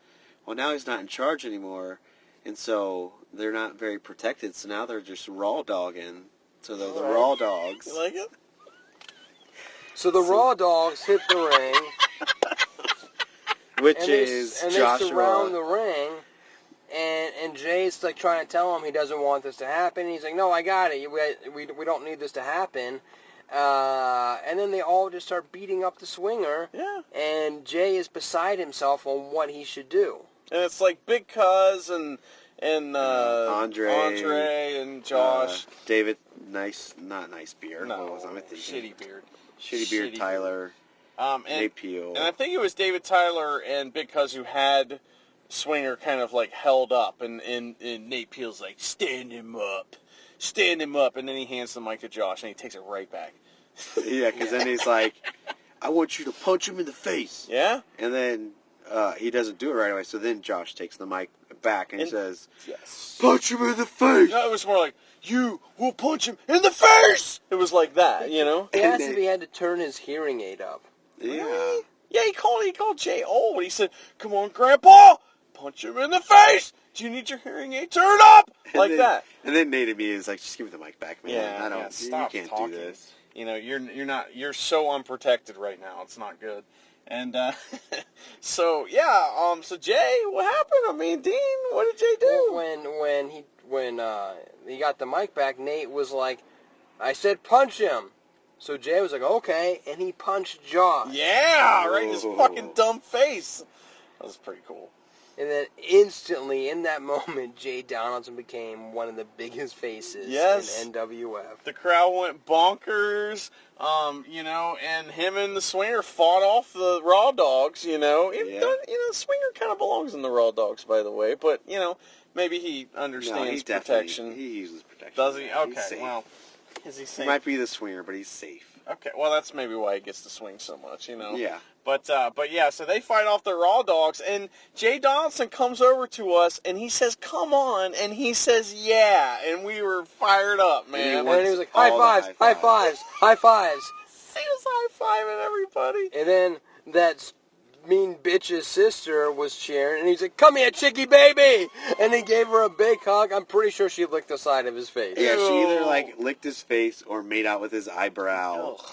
[SPEAKER 4] Well, now he's not in charge anymore, and so they're not very protected, so now they're just raw dogging. So they're the Raw Dogs.
[SPEAKER 1] You like it?
[SPEAKER 3] So the Raw Dogs hit the ring,
[SPEAKER 4] Which
[SPEAKER 3] and
[SPEAKER 4] is
[SPEAKER 3] they
[SPEAKER 4] Joshua.
[SPEAKER 3] surround the ring, and Jay's like trying to tell him he doesn't want this to happen. He's like, no, I got it. We don't need this to happen. And then they all just start beating up the Swinger.
[SPEAKER 1] Yeah.
[SPEAKER 3] And Jay is beside himself on what he should do.
[SPEAKER 1] And it's like Big Cuz and
[SPEAKER 4] Andre
[SPEAKER 1] and Josh.
[SPEAKER 4] David, not nice beard.
[SPEAKER 1] No,
[SPEAKER 4] What was I thinking?
[SPEAKER 1] shitty beard.
[SPEAKER 4] Shitty beard. Tyler. Nate Peel.
[SPEAKER 1] And I think it was David Tyler and Big Cuz who had Swinger kind of like held up, and Nate Peel's like, stand him up, and then he hands the mic to Josh, and he takes it right back.
[SPEAKER 4] Yeah, because then he's like, I want you to punch him in the face.
[SPEAKER 1] Yeah?
[SPEAKER 4] And then he doesn't do it right away, so then Josh takes the mic back and he says,
[SPEAKER 1] Yes.
[SPEAKER 4] punch him in the face!
[SPEAKER 1] No, it was more like, you will punch him in the face! It was like that, you know?
[SPEAKER 3] He asked if he had to turn his hearing aid up.
[SPEAKER 4] Yeah.
[SPEAKER 1] Yeah, he called Jay old. He said, come on, Grandpa, punch him in the face! Do you need your hearing aid turned up? Like that.
[SPEAKER 4] And then Nate immediately is like, just give me the mic back, man.
[SPEAKER 1] Yeah,
[SPEAKER 4] I don't,
[SPEAKER 1] yeah, stop
[SPEAKER 4] you can't
[SPEAKER 1] talking.
[SPEAKER 4] do this.
[SPEAKER 1] You know, you're so unprotected right now. It's not good. And so Jay, what happened? I mean, Dean, what did Jay do?
[SPEAKER 3] When he got the mic back, Nate was like, I said punch him. So Jay was like, okay, and he punched Josh.
[SPEAKER 1] Yeah, right in his
[SPEAKER 4] Whoa.
[SPEAKER 1] fucking dumb face. That was pretty cool.
[SPEAKER 3] And then instantly, in that moment, Jay Donaldson became one of the biggest faces
[SPEAKER 1] Yes.
[SPEAKER 3] in NWF.
[SPEAKER 1] The crowd went bonkers, and him and the Swinger fought off the Raw Dogs,
[SPEAKER 4] Yeah.
[SPEAKER 1] Swinger kind of belongs in the Raw Dogs, by the way, but, maybe he
[SPEAKER 4] No,
[SPEAKER 1] understands
[SPEAKER 4] he
[SPEAKER 1] protection.
[SPEAKER 4] He uses protection.
[SPEAKER 1] Does he?
[SPEAKER 4] Yeah, he's
[SPEAKER 1] Okay,
[SPEAKER 4] safe.
[SPEAKER 1] well, is he
[SPEAKER 4] He
[SPEAKER 1] safe?
[SPEAKER 4] might be the swinger, but he's safe.
[SPEAKER 1] Okay, well, that's maybe why he gets to swing so much,
[SPEAKER 4] Yeah.
[SPEAKER 1] But yeah, so they fight off the Raw Dogs, and Jay Donaldson comes over to us, and he says, come on, and he says, yeah, and we were fired up, man.
[SPEAKER 4] wants
[SPEAKER 3] And he was like, high
[SPEAKER 4] all the
[SPEAKER 3] fives,
[SPEAKER 4] high
[SPEAKER 3] high fives, high fives.
[SPEAKER 1] He was high-fiving everybody.
[SPEAKER 3] And then that mean bitch's sister was cheering, and he's like, come here, chickie baby! And he gave her a big hug. I'm pretty sure she licked the side of his face.
[SPEAKER 4] Yeah, she either
[SPEAKER 1] Ew.
[SPEAKER 4] licked his face or made out with his eyebrow.
[SPEAKER 1] Ugh.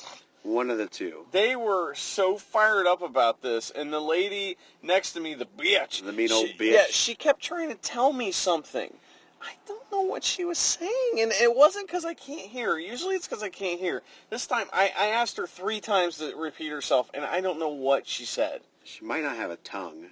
[SPEAKER 4] One of the two.
[SPEAKER 1] They were so fired up about this, and the lady next to me, the bitch.
[SPEAKER 4] The mean old bitch.
[SPEAKER 1] Yeah, she kept trying to tell me something. I don't know what she was saying, and it wasn't because I can't hear. Usually it's because I can't hear. This time, I asked her 3 times to repeat herself, and I don't know what she said.
[SPEAKER 4] She might not have a tongue.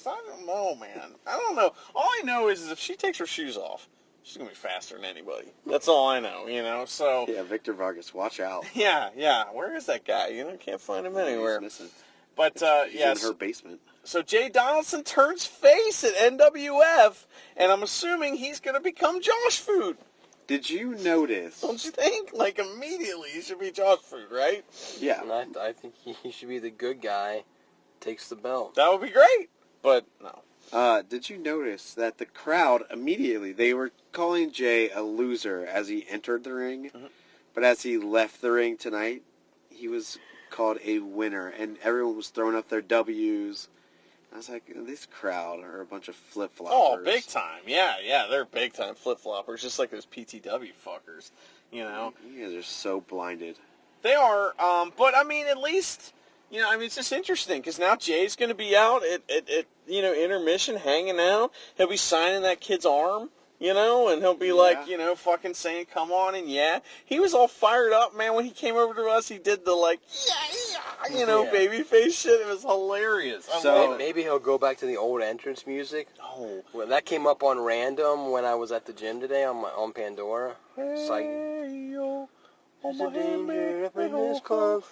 [SPEAKER 1] I don't know, man. I don't know. All I know is if she takes her shoes off, she's going to be faster than anybody. That's all I know, you know? So,
[SPEAKER 4] Yeah, Victor Vargas, watch out.
[SPEAKER 1] yeah. Where is that guy? You know, can't find him anywhere.
[SPEAKER 4] He's missing.
[SPEAKER 1] But,
[SPEAKER 4] He's
[SPEAKER 1] yeah.
[SPEAKER 4] in her basement.
[SPEAKER 1] So Jay Donaldson turns face at NWF, and I'm assuming he's going to become Josh Food.
[SPEAKER 4] Did you notice?
[SPEAKER 1] Don't you think? Like, immediately he should be Josh Food, right?
[SPEAKER 4] Yeah.
[SPEAKER 3] And I think he should be the good guy, takes the belt.
[SPEAKER 1] That would be great. But, no.
[SPEAKER 4] Did you notice that the crowd immediately, they were calling Jay a loser as he entered the ring, but as he left the ring tonight, he was called a winner, and everyone was throwing up their W's. I was like, this crowd are a bunch of flip-floppers.
[SPEAKER 1] Oh, big time. Yeah, they're big time flip-floppers, just like those PTW fuckers, you know.
[SPEAKER 4] You guys are so blinded.
[SPEAKER 1] They are, but I mean, at least, you know, I mean, it's just interesting, because now Jay's going to be out at, you know, intermission, hanging out. He'll be signing that kid's arm, you know, and he'll be like, you know, fucking saying, come on, and yeah. He was all fired up, man, when he came over to us. He did the, like, you know, baby face shit. It was hilarious. I love it.
[SPEAKER 3] Maybe he'll go back to the old entrance music.
[SPEAKER 1] Oh.
[SPEAKER 3] Well, that came up on random when I was at the gym today on Pandora. It's like,
[SPEAKER 1] Hey, yo, on
[SPEAKER 3] there's
[SPEAKER 1] my
[SPEAKER 3] a danger
[SPEAKER 1] hand,
[SPEAKER 3] up in this club.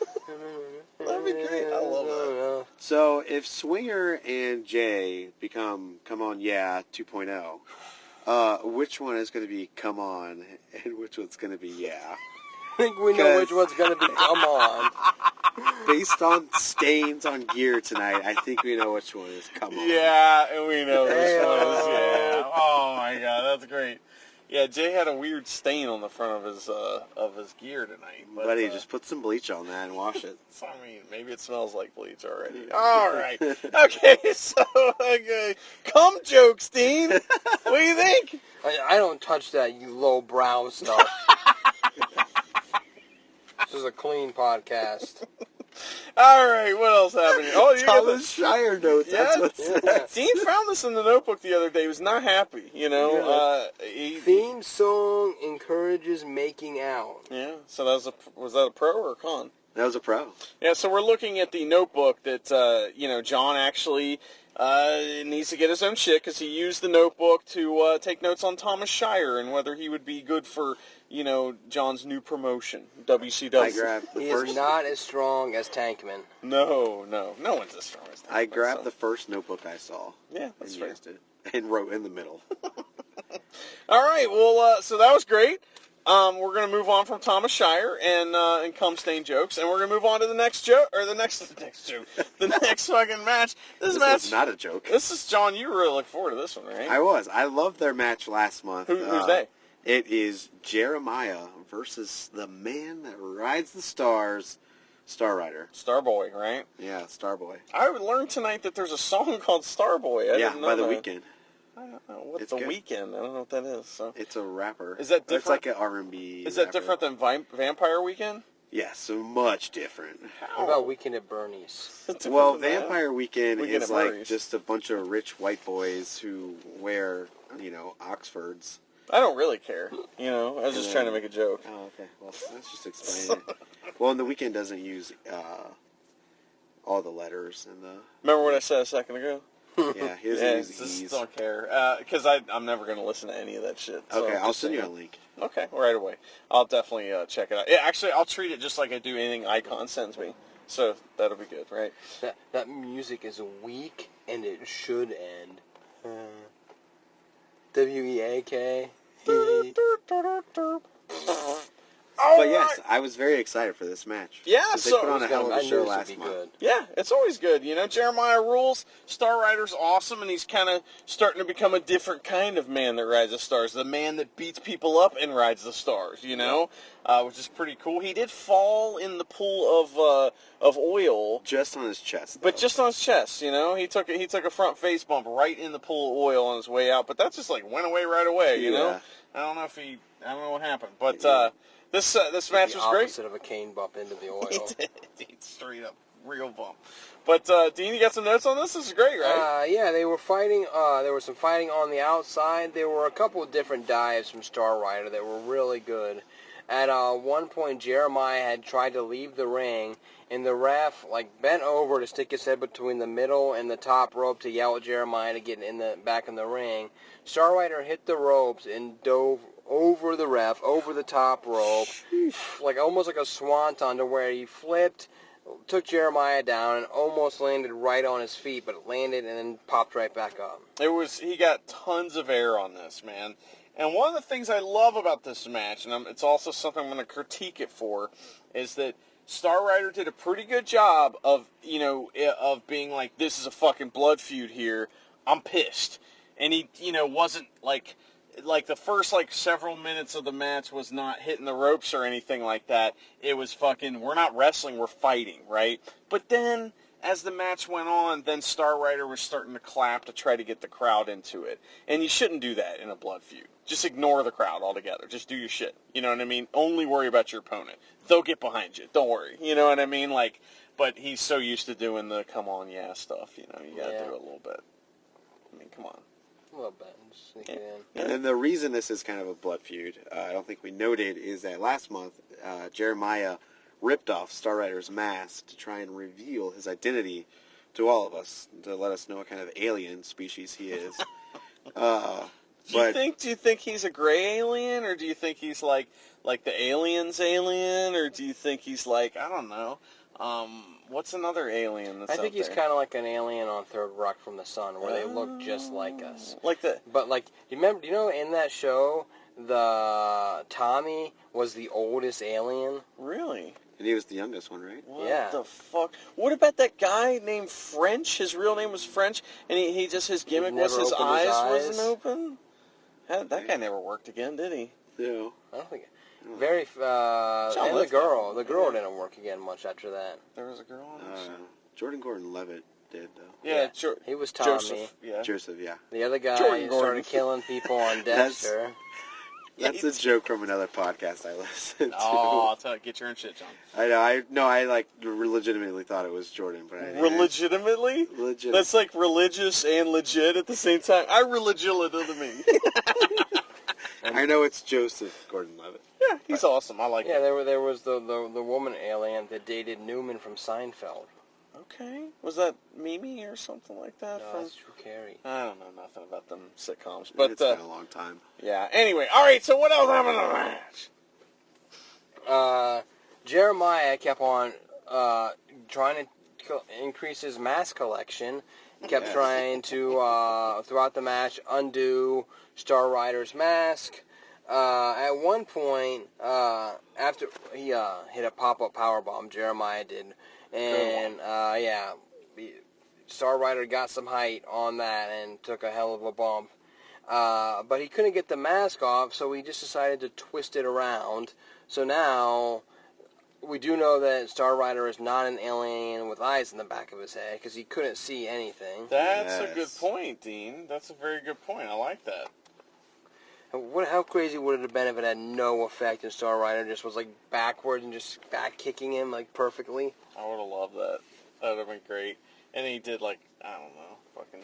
[SPEAKER 1] That'd be great. I love that.
[SPEAKER 4] So if Swinger and Jay become Come On Yeah 2.0, which one is going to be Come On and which one's going to be Yeah?
[SPEAKER 3] I think we know which one's going to be Come On.
[SPEAKER 4] Based on stains on gear tonight, I think we know which one is Come On.
[SPEAKER 1] Yeah, and we know this one is, yeah. Oh my god, that's great. Yeah, Jay had a weird stain on the front of his gear tonight. But,
[SPEAKER 4] Buddy, just put some bleach on that and wash it.
[SPEAKER 1] I mean, maybe it smells like bleach already. All right. Okay, so, come jokes, Dean. What do you think?
[SPEAKER 3] I don't touch that, you low brow stuff. This is a clean podcast.
[SPEAKER 1] All right, what else happened? Oh, you got
[SPEAKER 4] Thomas Shire notes.
[SPEAKER 1] Yeah?
[SPEAKER 4] That's what's next.
[SPEAKER 1] Dean found this in the notebook the other day. He was not happy, you know.
[SPEAKER 3] Theme song encourages making out.
[SPEAKER 1] Yeah, so was that a pro or a con?
[SPEAKER 4] That was a pro.
[SPEAKER 1] Yeah, so we're looking at the notebook that, you know, John actually needs to get his own shit because he used the notebook to take notes on Thomas Shire and whether he would be good for, you know, John's new promotion, WCW.
[SPEAKER 4] I grabbed the
[SPEAKER 3] He
[SPEAKER 4] first.
[SPEAKER 3] is not as strong as Tankman.
[SPEAKER 1] No one's as strong as that.
[SPEAKER 4] I grabbed the first notebook I saw.
[SPEAKER 1] Yeah, that's
[SPEAKER 4] and
[SPEAKER 1] fair.
[SPEAKER 4] used it and wrote in the middle.
[SPEAKER 1] All right, well, so that was great. We're going to move on from Thomas Shire and cum stain jokes, and we're going to move on to the next joke, or the next joke, the next fucking match. This match
[SPEAKER 4] was not a joke.
[SPEAKER 1] This is, John, you really look forward to this one, right?
[SPEAKER 4] I loved their match last month.
[SPEAKER 1] Who's they?
[SPEAKER 4] It is Jeremiah versus the man that rides the stars, Star Rider.
[SPEAKER 1] Starboy, right?
[SPEAKER 4] Yeah, Starboy.
[SPEAKER 1] I learned tonight that there's a song called Starboy. I
[SPEAKER 4] Yeah,
[SPEAKER 1] didn't know
[SPEAKER 4] by The
[SPEAKER 1] that.
[SPEAKER 4] Weeknd.
[SPEAKER 1] I don't know. What's
[SPEAKER 4] It's
[SPEAKER 1] The
[SPEAKER 4] good.
[SPEAKER 1] Weeknd? I don't know what that is. So.
[SPEAKER 4] It's a rapper.
[SPEAKER 1] Is that
[SPEAKER 4] It's
[SPEAKER 1] different?
[SPEAKER 4] like an R&B.
[SPEAKER 1] Is that
[SPEAKER 4] rapper.
[SPEAKER 1] different than Vampire Weekend?
[SPEAKER 4] Yeah, so much different.
[SPEAKER 3] What about Weekend at Bernie's?
[SPEAKER 1] Different
[SPEAKER 4] Well,
[SPEAKER 1] than that?
[SPEAKER 4] Vampire Weekend
[SPEAKER 1] Weekend
[SPEAKER 4] is
[SPEAKER 1] at
[SPEAKER 4] like
[SPEAKER 1] Murray's.
[SPEAKER 4] just a bunch of rich white boys who wear, Oxfords.
[SPEAKER 1] I don't really care. You know, I was just trying to make a joke.
[SPEAKER 4] Oh, okay. Well, let's just explain it. Well, and The Weeknd doesn't use all the letters and the.
[SPEAKER 1] Remember what I said a second ago?
[SPEAKER 4] Yeah, he doesn't
[SPEAKER 1] Yeah,
[SPEAKER 4] use
[SPEAKER 1] just
[SPEAKER 4] E's.
[SPEAKER 1] don't care. Because I'm never going to listen to any of that shit. So
[SPEAKER 4] Okay,
[SPEAKER 1] I'm
[SPEAKER 4] I'll
[SPEAKER 1] just
[SPEAKER 4] send you a
[SPEAKER 1] saying.
[SPEAKER 4] link.
[SPEAKER 1] Okay, right away. I'll definitely check it out. Yeah, actually, I'll treat it just like I do anything Icon sends me. So that'll be good, right?
[SPEAKER 3] That music is weak and it should end. WEAK.
[SPEAKER 4] But yes, I was very excited for this match.
[SPEAKER 1] Yeah,
[SPEAKER 4] 'Cause they
[SPEAKER 1] so-
[SPEAKER 4] put on a hell of
[SPEAKER 3] I
[SPEAKER 4] a
[SPEAKER 3] knew
[SPEAKER 4] show
[SPEAKER 3] this would
[SPEAKER 4] last
[SPEAKER 3] be
[SPEAKER 4] month.
[SPEAKER 3] good.
[SPEAKER 1] Yeah, it's always good. You know, Jeremiah rules. Star Rider's awesome, and he's kind of starting to become a different kind of man that rides the stars. The man that beats people up and rides the stars, you know, which is pretty cool. He did fall in the pool of oil,
[SPEAKER 4] Just on his chest.
[SPEAKER 1] but
[SPEAKER 4] though.
[SPEAKER 1] just on his chest, you know. He took a front face bump right in the pool of oil on his way out, but that just like went away right away, you know.
[SPEAKER 4] Yeah.
[SPEAKER 1] I don't know what happened, but this match
[SPEAKER 3] The
[SPEAKER 1] was great.
[SPEAKER 3] opposite of a cane bump into the oil.
[SPEAKER 1] He straight up real bump. But Dean, you got some notes on this? This is great, right?
[SPEAKER 3] Yeah, they were fighting. There was some fighting on the outside. There were a couple of different dives from Star Rider that were really good. At one point, Jeremiah had tried to leave the ring, and the ref bent over to stick his head between the middle and the top rope to yell at Jeremiah to get back in the ring. Star Rider hit the ropes and dove over the ref, over the top rope, almost like a swanton, to where he flipped, took Jeremiah down, and almost landed right on his feet, but it landed and then popped right back up.
[SPEAKER 1] He got tons of air on this, man. And one of the things I love about this match, and it's also something I'm going to critique it for, is that Star Rider did a pretty good job of, of being like, this is a fucking blood feud here. I'm pissed. And he, wasn't like the first several minutes of the match was not hitting the ropes or anything like that. It was fucking, we're not wrestling, we're fighting, right? But then, as the match went on, then Star Rider was starting to clap to try to get the crowd into it. And you shouldn't do that in a blood feud. Just ignore the crowd altogether. Just do your shit. You know what I mean? Only worry about your opponent. They'll get behind you. Don't worry. You know what I mean? But he's so used to doing the come on, yeah stuff. You gotta do it a little bit. I mean, come on.
[SPEAKER 3] A little bit. Just sneak it in.
[SPEAKER 4] And the reason this is kind of a blood feud, I don't think we noted, is that last month, Jeremiah ripped off Star Rider's mask to try and reveal his identity to all of us, to let us know what kind of alien species he is.
[SPEAKER 1] Do you think he's a gray alien, or do you think he's like the Aliens alien, or do you think he's I don't know, what's another alien that's
[SPEAKER 3] I think
[SPEAKER 1] out
[SPEAKER 3] he's
[SPEAKER 1] there?
[SPEAKER 3] kind of like an alien on Third Rock from the Sun, where they look just like us.
[SPEAKER 1] But
[SPEAKER 3] you remember, in that show, the Tommy was the oldest alien?
[SPEAKER 1] Really?
[SPEAKER 4] And he was the youngest one, right?
[SPEAKER 1] What the fuck? What about that guy named French? His real name was French, and his gimmick was his eyes wasn't open? That guy never worked again, did he?
[SPEAKER 4] No.
[SPEAKER 3] I don't think... and the girl. The girl didn't work again much after that.
[SPEAKER 1] There was a girl on the show.
[SPEAKER 4] Jordan Gordon-Levitt did, though.
[SPEAKER 1] Yeah,
[SPEAKER 3] he was Tommy.
[SPEAKER 1] Joseph, yeah.
[SPEAKER 4] Joseph, yeah.
[SPEAKER 3] The other guy
[SPEAKER 1] Jordan
[SPEAKER 3] started
[SPEAKER 1] Gordon.
[SPEAKER 3] killing people on Dexter.
[SPEAKER 4] That's a joke from another podcast I listened to.
[SPEAKER 1] Oh, I'll tell you, get your own shit, John.
[SPEAKER 4] I legitimately thought it was Jordan, but I didn't.
[SPEAKER 1] Legitimately?
[SPEAKER 4] Legit.
[SPEAKER 1] That's like religious and legit at the same time. I me.
[SPEAKER 4] I know it's Joseph Gordon-Levitt.
[SPEAKER 1] Yeah, he's awesome. I like
[SPEAKER 3] Yeah,
[SPEAKER 1] him.
[SPEAKER 3] there was the woman alien that dated Newman from Seinfeld.
[SPEAKER 1] Okay. Was that Mimi or something like that?
[SPEAKER 3] No, that's Drew Carey.
[SPEAKER 1] I don't know nothing about them sitcoms. But
[SPEAKER 4] It's been a long time.
[SPEAKER 1] Yeah, anyway. All right, so what else happened in the match?
[SPEAKER 3] Jeremiah kept on trying to increase his mask collection. Kept trying to, throughout the match, undo Star Rider's mask. At one point, after he hit a pop-up powerbomb, Jeremiah did, and Star Rider got some height on that and took a hell of a bump. But he couldn't get the mask off, so he just decided to twist it around. So now we do know that Star Rider is not an alien with eyes in the back of his head, because he couldn't see anything.
[SPEAKER 1] That's a good point, Dean. That's a very good point. I like that.
[SPEAKER 3] How crazy would it have been if it had no effect and Star Rider just was backwards and just back kicking him perfectly?
[SPEAKER 1] I would have loved that. That would have been great. And he did I don't know, fucking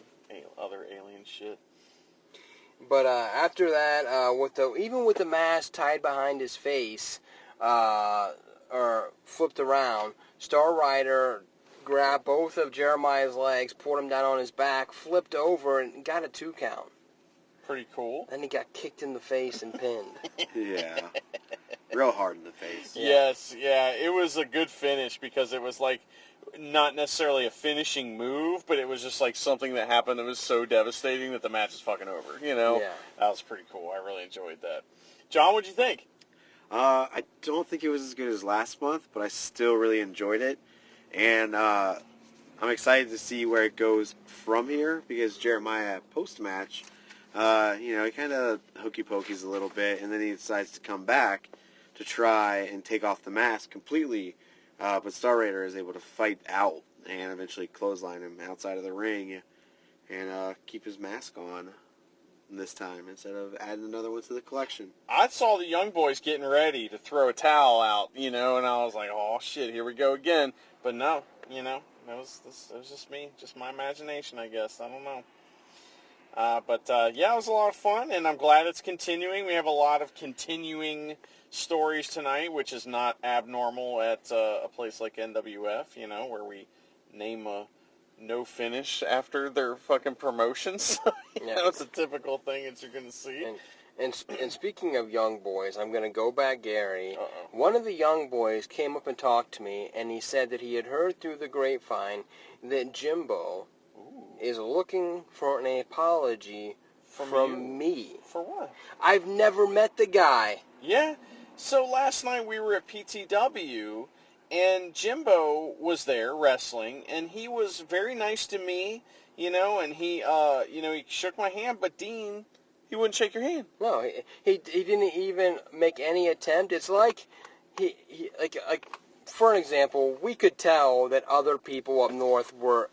[SPEAKER 1] other alien shit.
[SPEAKER 3] But after that, even with the mask tied behind his face, or flipped around, Star Rider grabbed both of Jeremiah's legs, pulled him down on his back, flipped over, and got a 2 count.
[SPEAKER 1] Pretty cool.
[SPEAKER 3] Then he got kicked in the face and pinned.
[SPEAKER 4] Yeah. Real hard in the face.
[SPEAKER 1] Yes, yeah. It was a good finish because it was not necessarily a finishing move, but it was just something that happened that was so devastating that the match is fucking over,
[SPEAKER 3] Yeah.
[SPEAKER 1] That was pretty cool. I really enjoyed that. John, what'd you think?
[SPEAKER 4] I don't think it was as good as last month, but I still really enjoyed it. And I'm excited to see where it goes from here, because Jeremiah, post-match, he kind of hokey-pokeys a little bit, and then he decides to come back to try and take off the mask completely. But Star Rider is able to fight out and eventually clothesline him outside of the ring and keep his mask on this time instead of adding another one to the collection.
[SPEAKER 1] I saw the young boys getting ready to throw a towel out, and I was like, oh, shit, here we go again. But no, it was just me, just my imagination, I guess. I don't know. But it was a lot of fun, and I'm glad it's continuing. We have a lot of continuing stories tonight, which is not abnormal at a place like NWF, you know, where we name a no finish after their fucking promotions. You know, it's a typical thing that you're going to see.
[SPEAKER 3] And speaking of young boys, I'm going to go back, Gary.
[SPEAKER 1] Uh-oh.
[SPEAKER 3] One of the young boys came up and talked to me, and he said that he had heard through the grapevine that Jimbo is looking for an apology from me.
[SPEAKER 1] For what?
[SPEAKER 3] I've never met the guy.
[SPEAKER 1] Yeah. So last night we were at PTW, and Jimbo was there wrestling, and he was very nice to me, you know, and he, he shook my hand, but Dean, he wouldn't shake your hand.
[SPEAKER 3] No, he didn't even make any attempt. It's like he like for an example, we could tell that other people up north were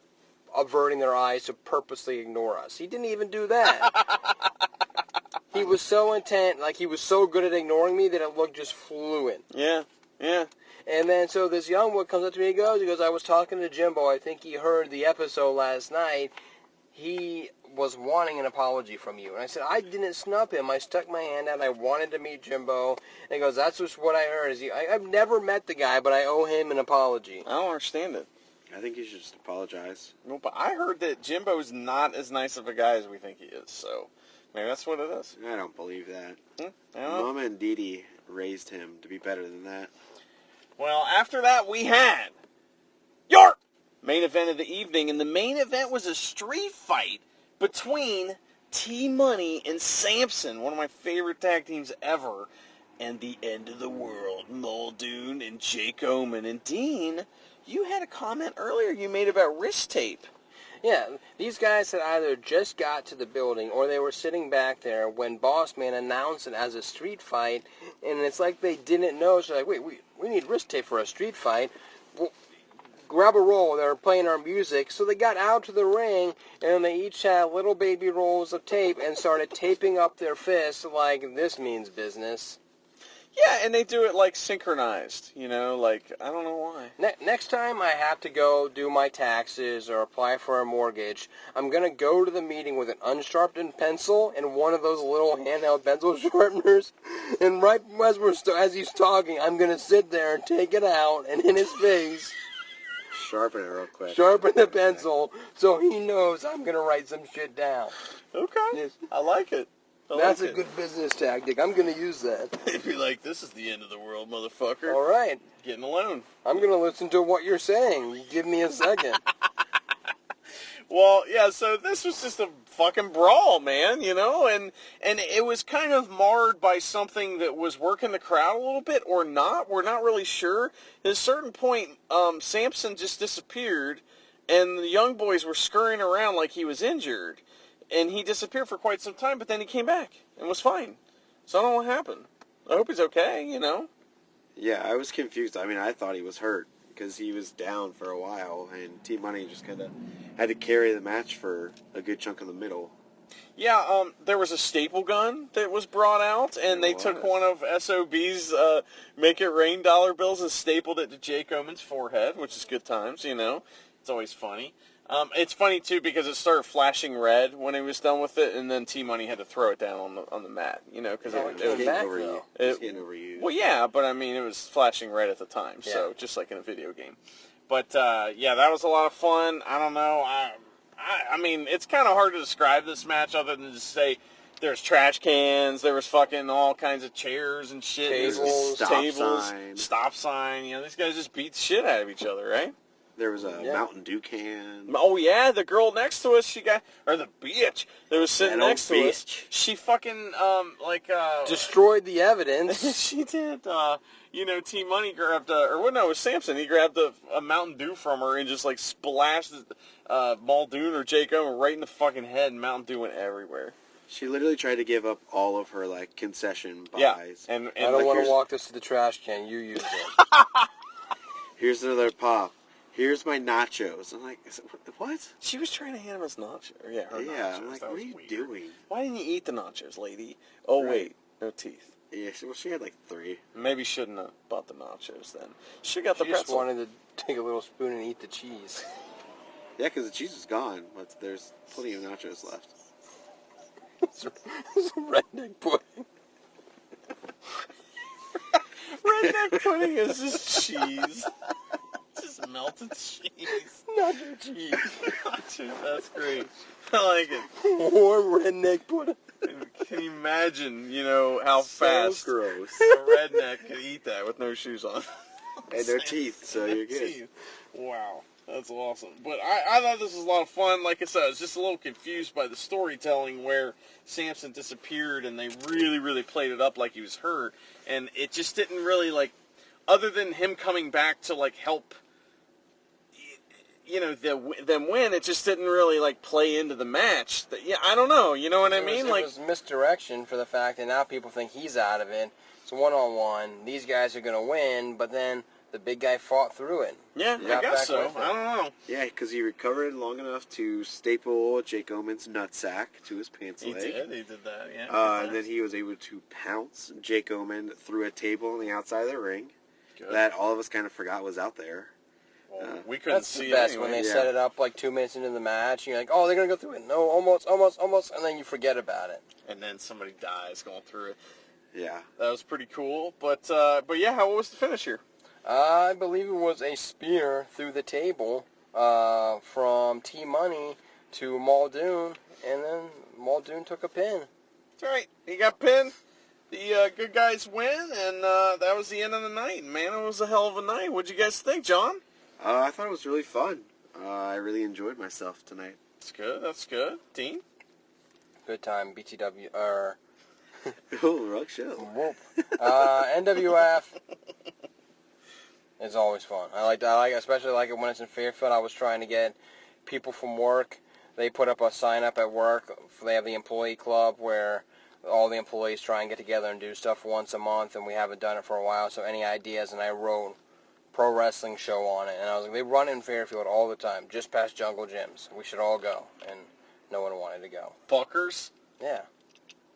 [SPEAKER 3] averting their eyes to purposely ignore us. He didn't even do that. He was so intent, like he was so good at ignoring me that it looked just fluent.
[SPEAKER 1] Yeah, yeah.
[SPEAKER 3] And then so this young one comes up to me and he goes, I was talking to Jimbo. I think he heard the episode last night. He was wanting an apology from you. And I said, I didn't snub him. I stuck my hand out. I wanted to meet Jimbo. And he goes, that's just what I heard. I've never met the guy, but I owe him an apology.
[SPEAKER 1] I don't understand it.
[SPEAKER 4] I think you should just apologize.
[SPEAKER 1] No, but I heard that Jimbo's not as nice of a guy as we think he is, so maybe that's what it is.
[SPEAKER 4] I don't believe that.
[SPEAKER 1] I don't know.
[SPEAKER 4] Mama and Dee Dee raised him to be better than that.
[SPEAKER 1] Well, after that, we had your main event of the evening, and the main event was a street fight between T-Money and Samson, one of my favorite tag teams ever, and the end of the world, Muldoon and Jake Omen. And Dean, you had a comment earlier you made about wrist tape.
[SPEAKER 3] Yeah, these guys had either just got to the building or they were sitting back there when Boss Man announced it as a street fight, and it's like they didn't know. So like, wait, we need wrist tape for a street fight. Well, grab a roll. They were playing our music, so they got out to the ring, and they each had little baby rolls of tape and started taping up their fists like this means business.
[SPEAKER 1] Yeah, and they do it like synchronized, you know, like, I don't know why.
[SPEAKER 3] Next time I have to go do my taxes or apply for a mortgage, I'm going to go to the meeting with an unsharpened pencil and one of those little handheld pencil sharpeners. And right as he's talking, I'm going to sit there and take it out and in his face,
[SPEAKER 4] Sharpen it real quick.
[SPEAKER 3] sharpen the pencil so he knows I'm going to write some shit down.
[SPEAKER 1] Okay,
[SPEAKER 3] Yes.
[SPEAKER 1] I like it.
[SPEAKER 3] That's a good business tactic. I'm going to use that.
[SPEAKER 1] If you're like, this is the end of the world, motherfucker.
[SPEAKER 3] All right.
[SPEAKER 1] Getting alone.
[SPEAKER 3] I'm going to listen to what you're saying. Give me a second.
[SPEAKER 1] Well, yeah, so this was just a fucking brawl, man, you know, and it was kind of marred by something that was working the crowd a little bit or not. We're not really sure. At a certain point, Samson just disappeared, and the young boys were scurrying around like he was injured. And he disappeared for quite some time, but then he came back and was fine. So I don't know what happened. I hope he's okay, you know.
[SPEAKER 4] Yeah, I was confused. I mean, I thought he was hurt because he was down for a while, and T-Money just kind of had to carry the match for a good chunk of the middle.
[SPEAKER 1] Yeah, there was a staple gun that was brought out, and they took one of SOB's Make It Rain dollar bills and stapled it to Jake Omen's forehead, which is good times, you know. It's always funny. It's funny, too, because it started flashing red when he was done with it, and then T-Money had to throw it down on the mat, you know, because
[SPEAKER 3] it
[SPEAKER 1] it was...
[SPEAKER 3] came back, though.
[SPEAKER 4] It's getting overused.
[SPEAKER 1] Well, yeah, but, I mean, it was flashing red at the time, so just like in a video game. But, yeah, that was a lot of fun. I don't know. I mean, it's kind of hard to describe this match other than to say there's trash cans, there was fucking all kinds of chairs and shit.
[SPEAKER 3] Tables,
[SPEAKER 1] stop sign. You know, these guys just beat the shit out of each other, right?
[SPEAKER 4] There was a Mountain Dew can.
[SPEAKER 1] Oh, yeah, the girl next to us, or the bitch that was sitting next to us, she fucking,
[SPEAKER 3] destroyed the evidence.
[SPEAKER 1] she did, you know, T-Money grabbed, it was Samson, he grabbed a Mountain Dew from her and just, like, splashed Muldoon or Jake Omen right in the fucking head, and Mountain Dew went everywhere.
[SPEAKER 4] She literally tried to give up all of her, like, concession buys.
[SPEAKER 1] Yeah, and
[SPEAKER 3] I don't want to walk this to the trash can. You use it.
[SPEAKER 4] Here's another pop. Here's my nachos. I'm like, what?
[SPEAKER 1] She was trying to hand him his nachos. Yeah, her nachos.
[SPEAKER 4] I'm like,
[SPEAKER 1] That
[SPEAKER 4] what are
[SPEAKER 1] was
[SPEAKER 4] you
[SPEAKER 1] weird.
[SPEAKER 4] doing?
[SPEAKER 1] Why didn't you eat the nachos, lady? Oh,
[SPEAKER 4] Right.
[SPEAKER 1] wait, no teeth.
[SPEAKER 4] Yeah, she had like 3.
[SPEAKER 1] Maybe shouldn't have bought the nachos then. She got the
[SPEAKER 3] She just
[SPEAKER 1] pretzel.
[SPEAKER 3] wanted to take a little spoon and eat the cheese.
[SPEAKER 4] Yeah, because the cheese is gone, but there's plenty of nachos left.
[SPEAKER 3] It's redneck pudding.
[SPEAKER 1] redneck pudding is just cheese. Just melted cheese.
[SPEAKER 3] Nacho cheese.
[SPEAKER 1] Dude, that's great. I like it.
[SPEAKER 3] Warm redneck pudding.
[SPEAKER 1] Can you imagine, how
[SPEAKER 4] So
[SPEAKER 1] fast
[SPEAKER 4] gross.
[SPEAKER 1] a redneck could eat that with no shoes on?
[SPEAKER 4] And their teeth, so you're good.
[SPEAKER 1] Teeth. Wow, that's awesome. But I thought this was a lot of fun. Like I said, I was just a little confused by the storytelling where Samson disappeared and they really, really played it up like he was hurt. And it just didn't really, other than him coming back to, help, them win, it just didn't really, play into the match. Yeah, I don't know. You know what I mean?
[SPEAKER 3] It was misdirection for the fact that now people think he's out of it. It's one-on-one. These guys are going to win, but then the big guy fought through it.
[SPEAKER 1] Yeah, I guess so. I don't know.
[SPEAKER 4] Yeah, because he recovered long enough to staple Jake Omen's nutsack to his pants
[SPEAKER 1] He
[SPEAKER 4] leg.
[SPEAKER 1] did that, yeah.
[SPEAKER 4] And then he was able to pounce Jake Omen through a table on the outside of the ring
[SPEAKER 1] Good.
[SPEAKER 4] that all of us kind of forgot was out there.
[SPEAKER 1] Well, we couldn't
[SPEAKER 3] That's
[SPEAKER 1] see
[SPEAKER 3] the best
[SPEAKER 1] it
[SPEAKER 3] when
[SPEAKER 1] anyway.
[SPEAKER 3] they
[SPEAKER 4] Yeah.
[SPEAKER 3] set it up 2 minutes into the match. You're like, oh, they're going to go through it. No, almost, and then you forget about it.
[SPEAKER 1] And then somebody dies going through it.
[SPEAKER 4] Yeah.
[SPEAKER 1] That was pretty cool. But yeah, what was the finish here?
[SPEAKER 3] I believe it was a spear through the table from T-Money to Muldoon, and then Muldoon took a pin.
[SPEAKER 1] That's right. He got pinned. The good guys win, and that was the end of the night. Man, it was a hell of a night. What'd you guys think, John?
[SPEAKER 4] I thought it was really fun. I really enjoyed myself tonight.
[SPEAKER 1] That's good. That's good. Dean?
[SPEAKER 3] Good time, BTW,
[SPEAKER 4] Oh, Rug Show.
[SPEAKER 3] whoop. NWF is always fun. Especially like it when it's in Fairfield. I was trying to get people from work. They put up a sign up at work. They have the employee club where all the employees try and get together and do stuff once a month, and we haven't done it for a while. So any ideas? And I wrote pro wrestling show on it, and I was like, they run in Fairfield all the time, just past Jungle Gyms. We should all go, and no one wanted to go.
[SPEAKER 1] Fuckers.
[SPEAKER 3] Yeah.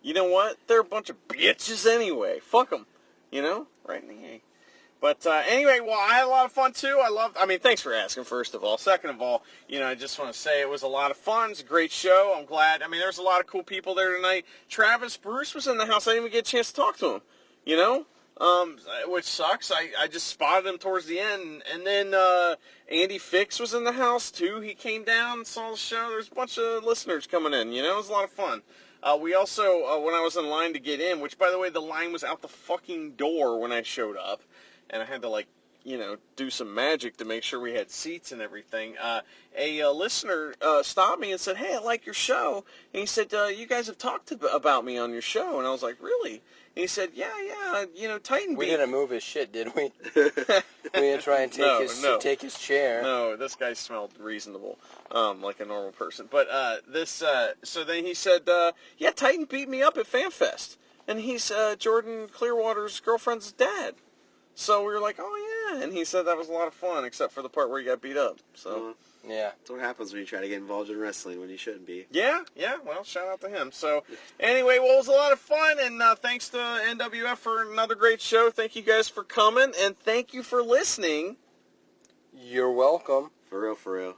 [SPEAKER 1] You know what? They're a bunch of bitches anyway. Fuck them. Right in the A. But anyway, well, I had a lot of fun too. Thanks for asking, first of all. Second of all, I just want to say it was a lot of fun. It's a great show. I'm glad. There's a lot of cool people there tonight. Travis Bruce was in the house. I didn't even get a chance to talk to him, which sucks. I just spotted him towards the end. And then Andy Fix was in the house too. He came down and saw the show. There's a bunch of listeners coming in, it was a lot of fun. We also, when I was in line to get in, which, by the way, the line was out the fucking door when I showed up, and I had to, do some magic to make sure we had seats and everything, a listener stopped me and said, hey, I like your show. And he said, you guys have talked about me on your show. And I was like, really? And he said, yeah, Titan
[SPEAKER 3] We
[SPEAKER 1] beat.
[SPEAKER 3] didn't move his shit, did we? We didn't try and take his chair.
[SPEAKER 1] No, this guy smelled reasonable, like a normal person. But so then he said, yeah, Titan beat me up at FanFest, and he's Jordan Clearwater's girlfriend's dad. So we were like, oh yeah, and he said that was a lot of fun, except for the part where he got beat up. So.
[SPEAKER 3] Yeah.
[SPEAKER 4] That's what happens when you try to get involved in wrestling when you shouldn't be.
[SPEAKER 1] Yeah, well, shout out to him. So, anyway, well, it was a lot of fun, and thanks to NWF for another great show. Thank you guys for coming, and thank you for listening.
[SPEAKER 3] You're welcome.
[SPEAKER 4] For real, for real.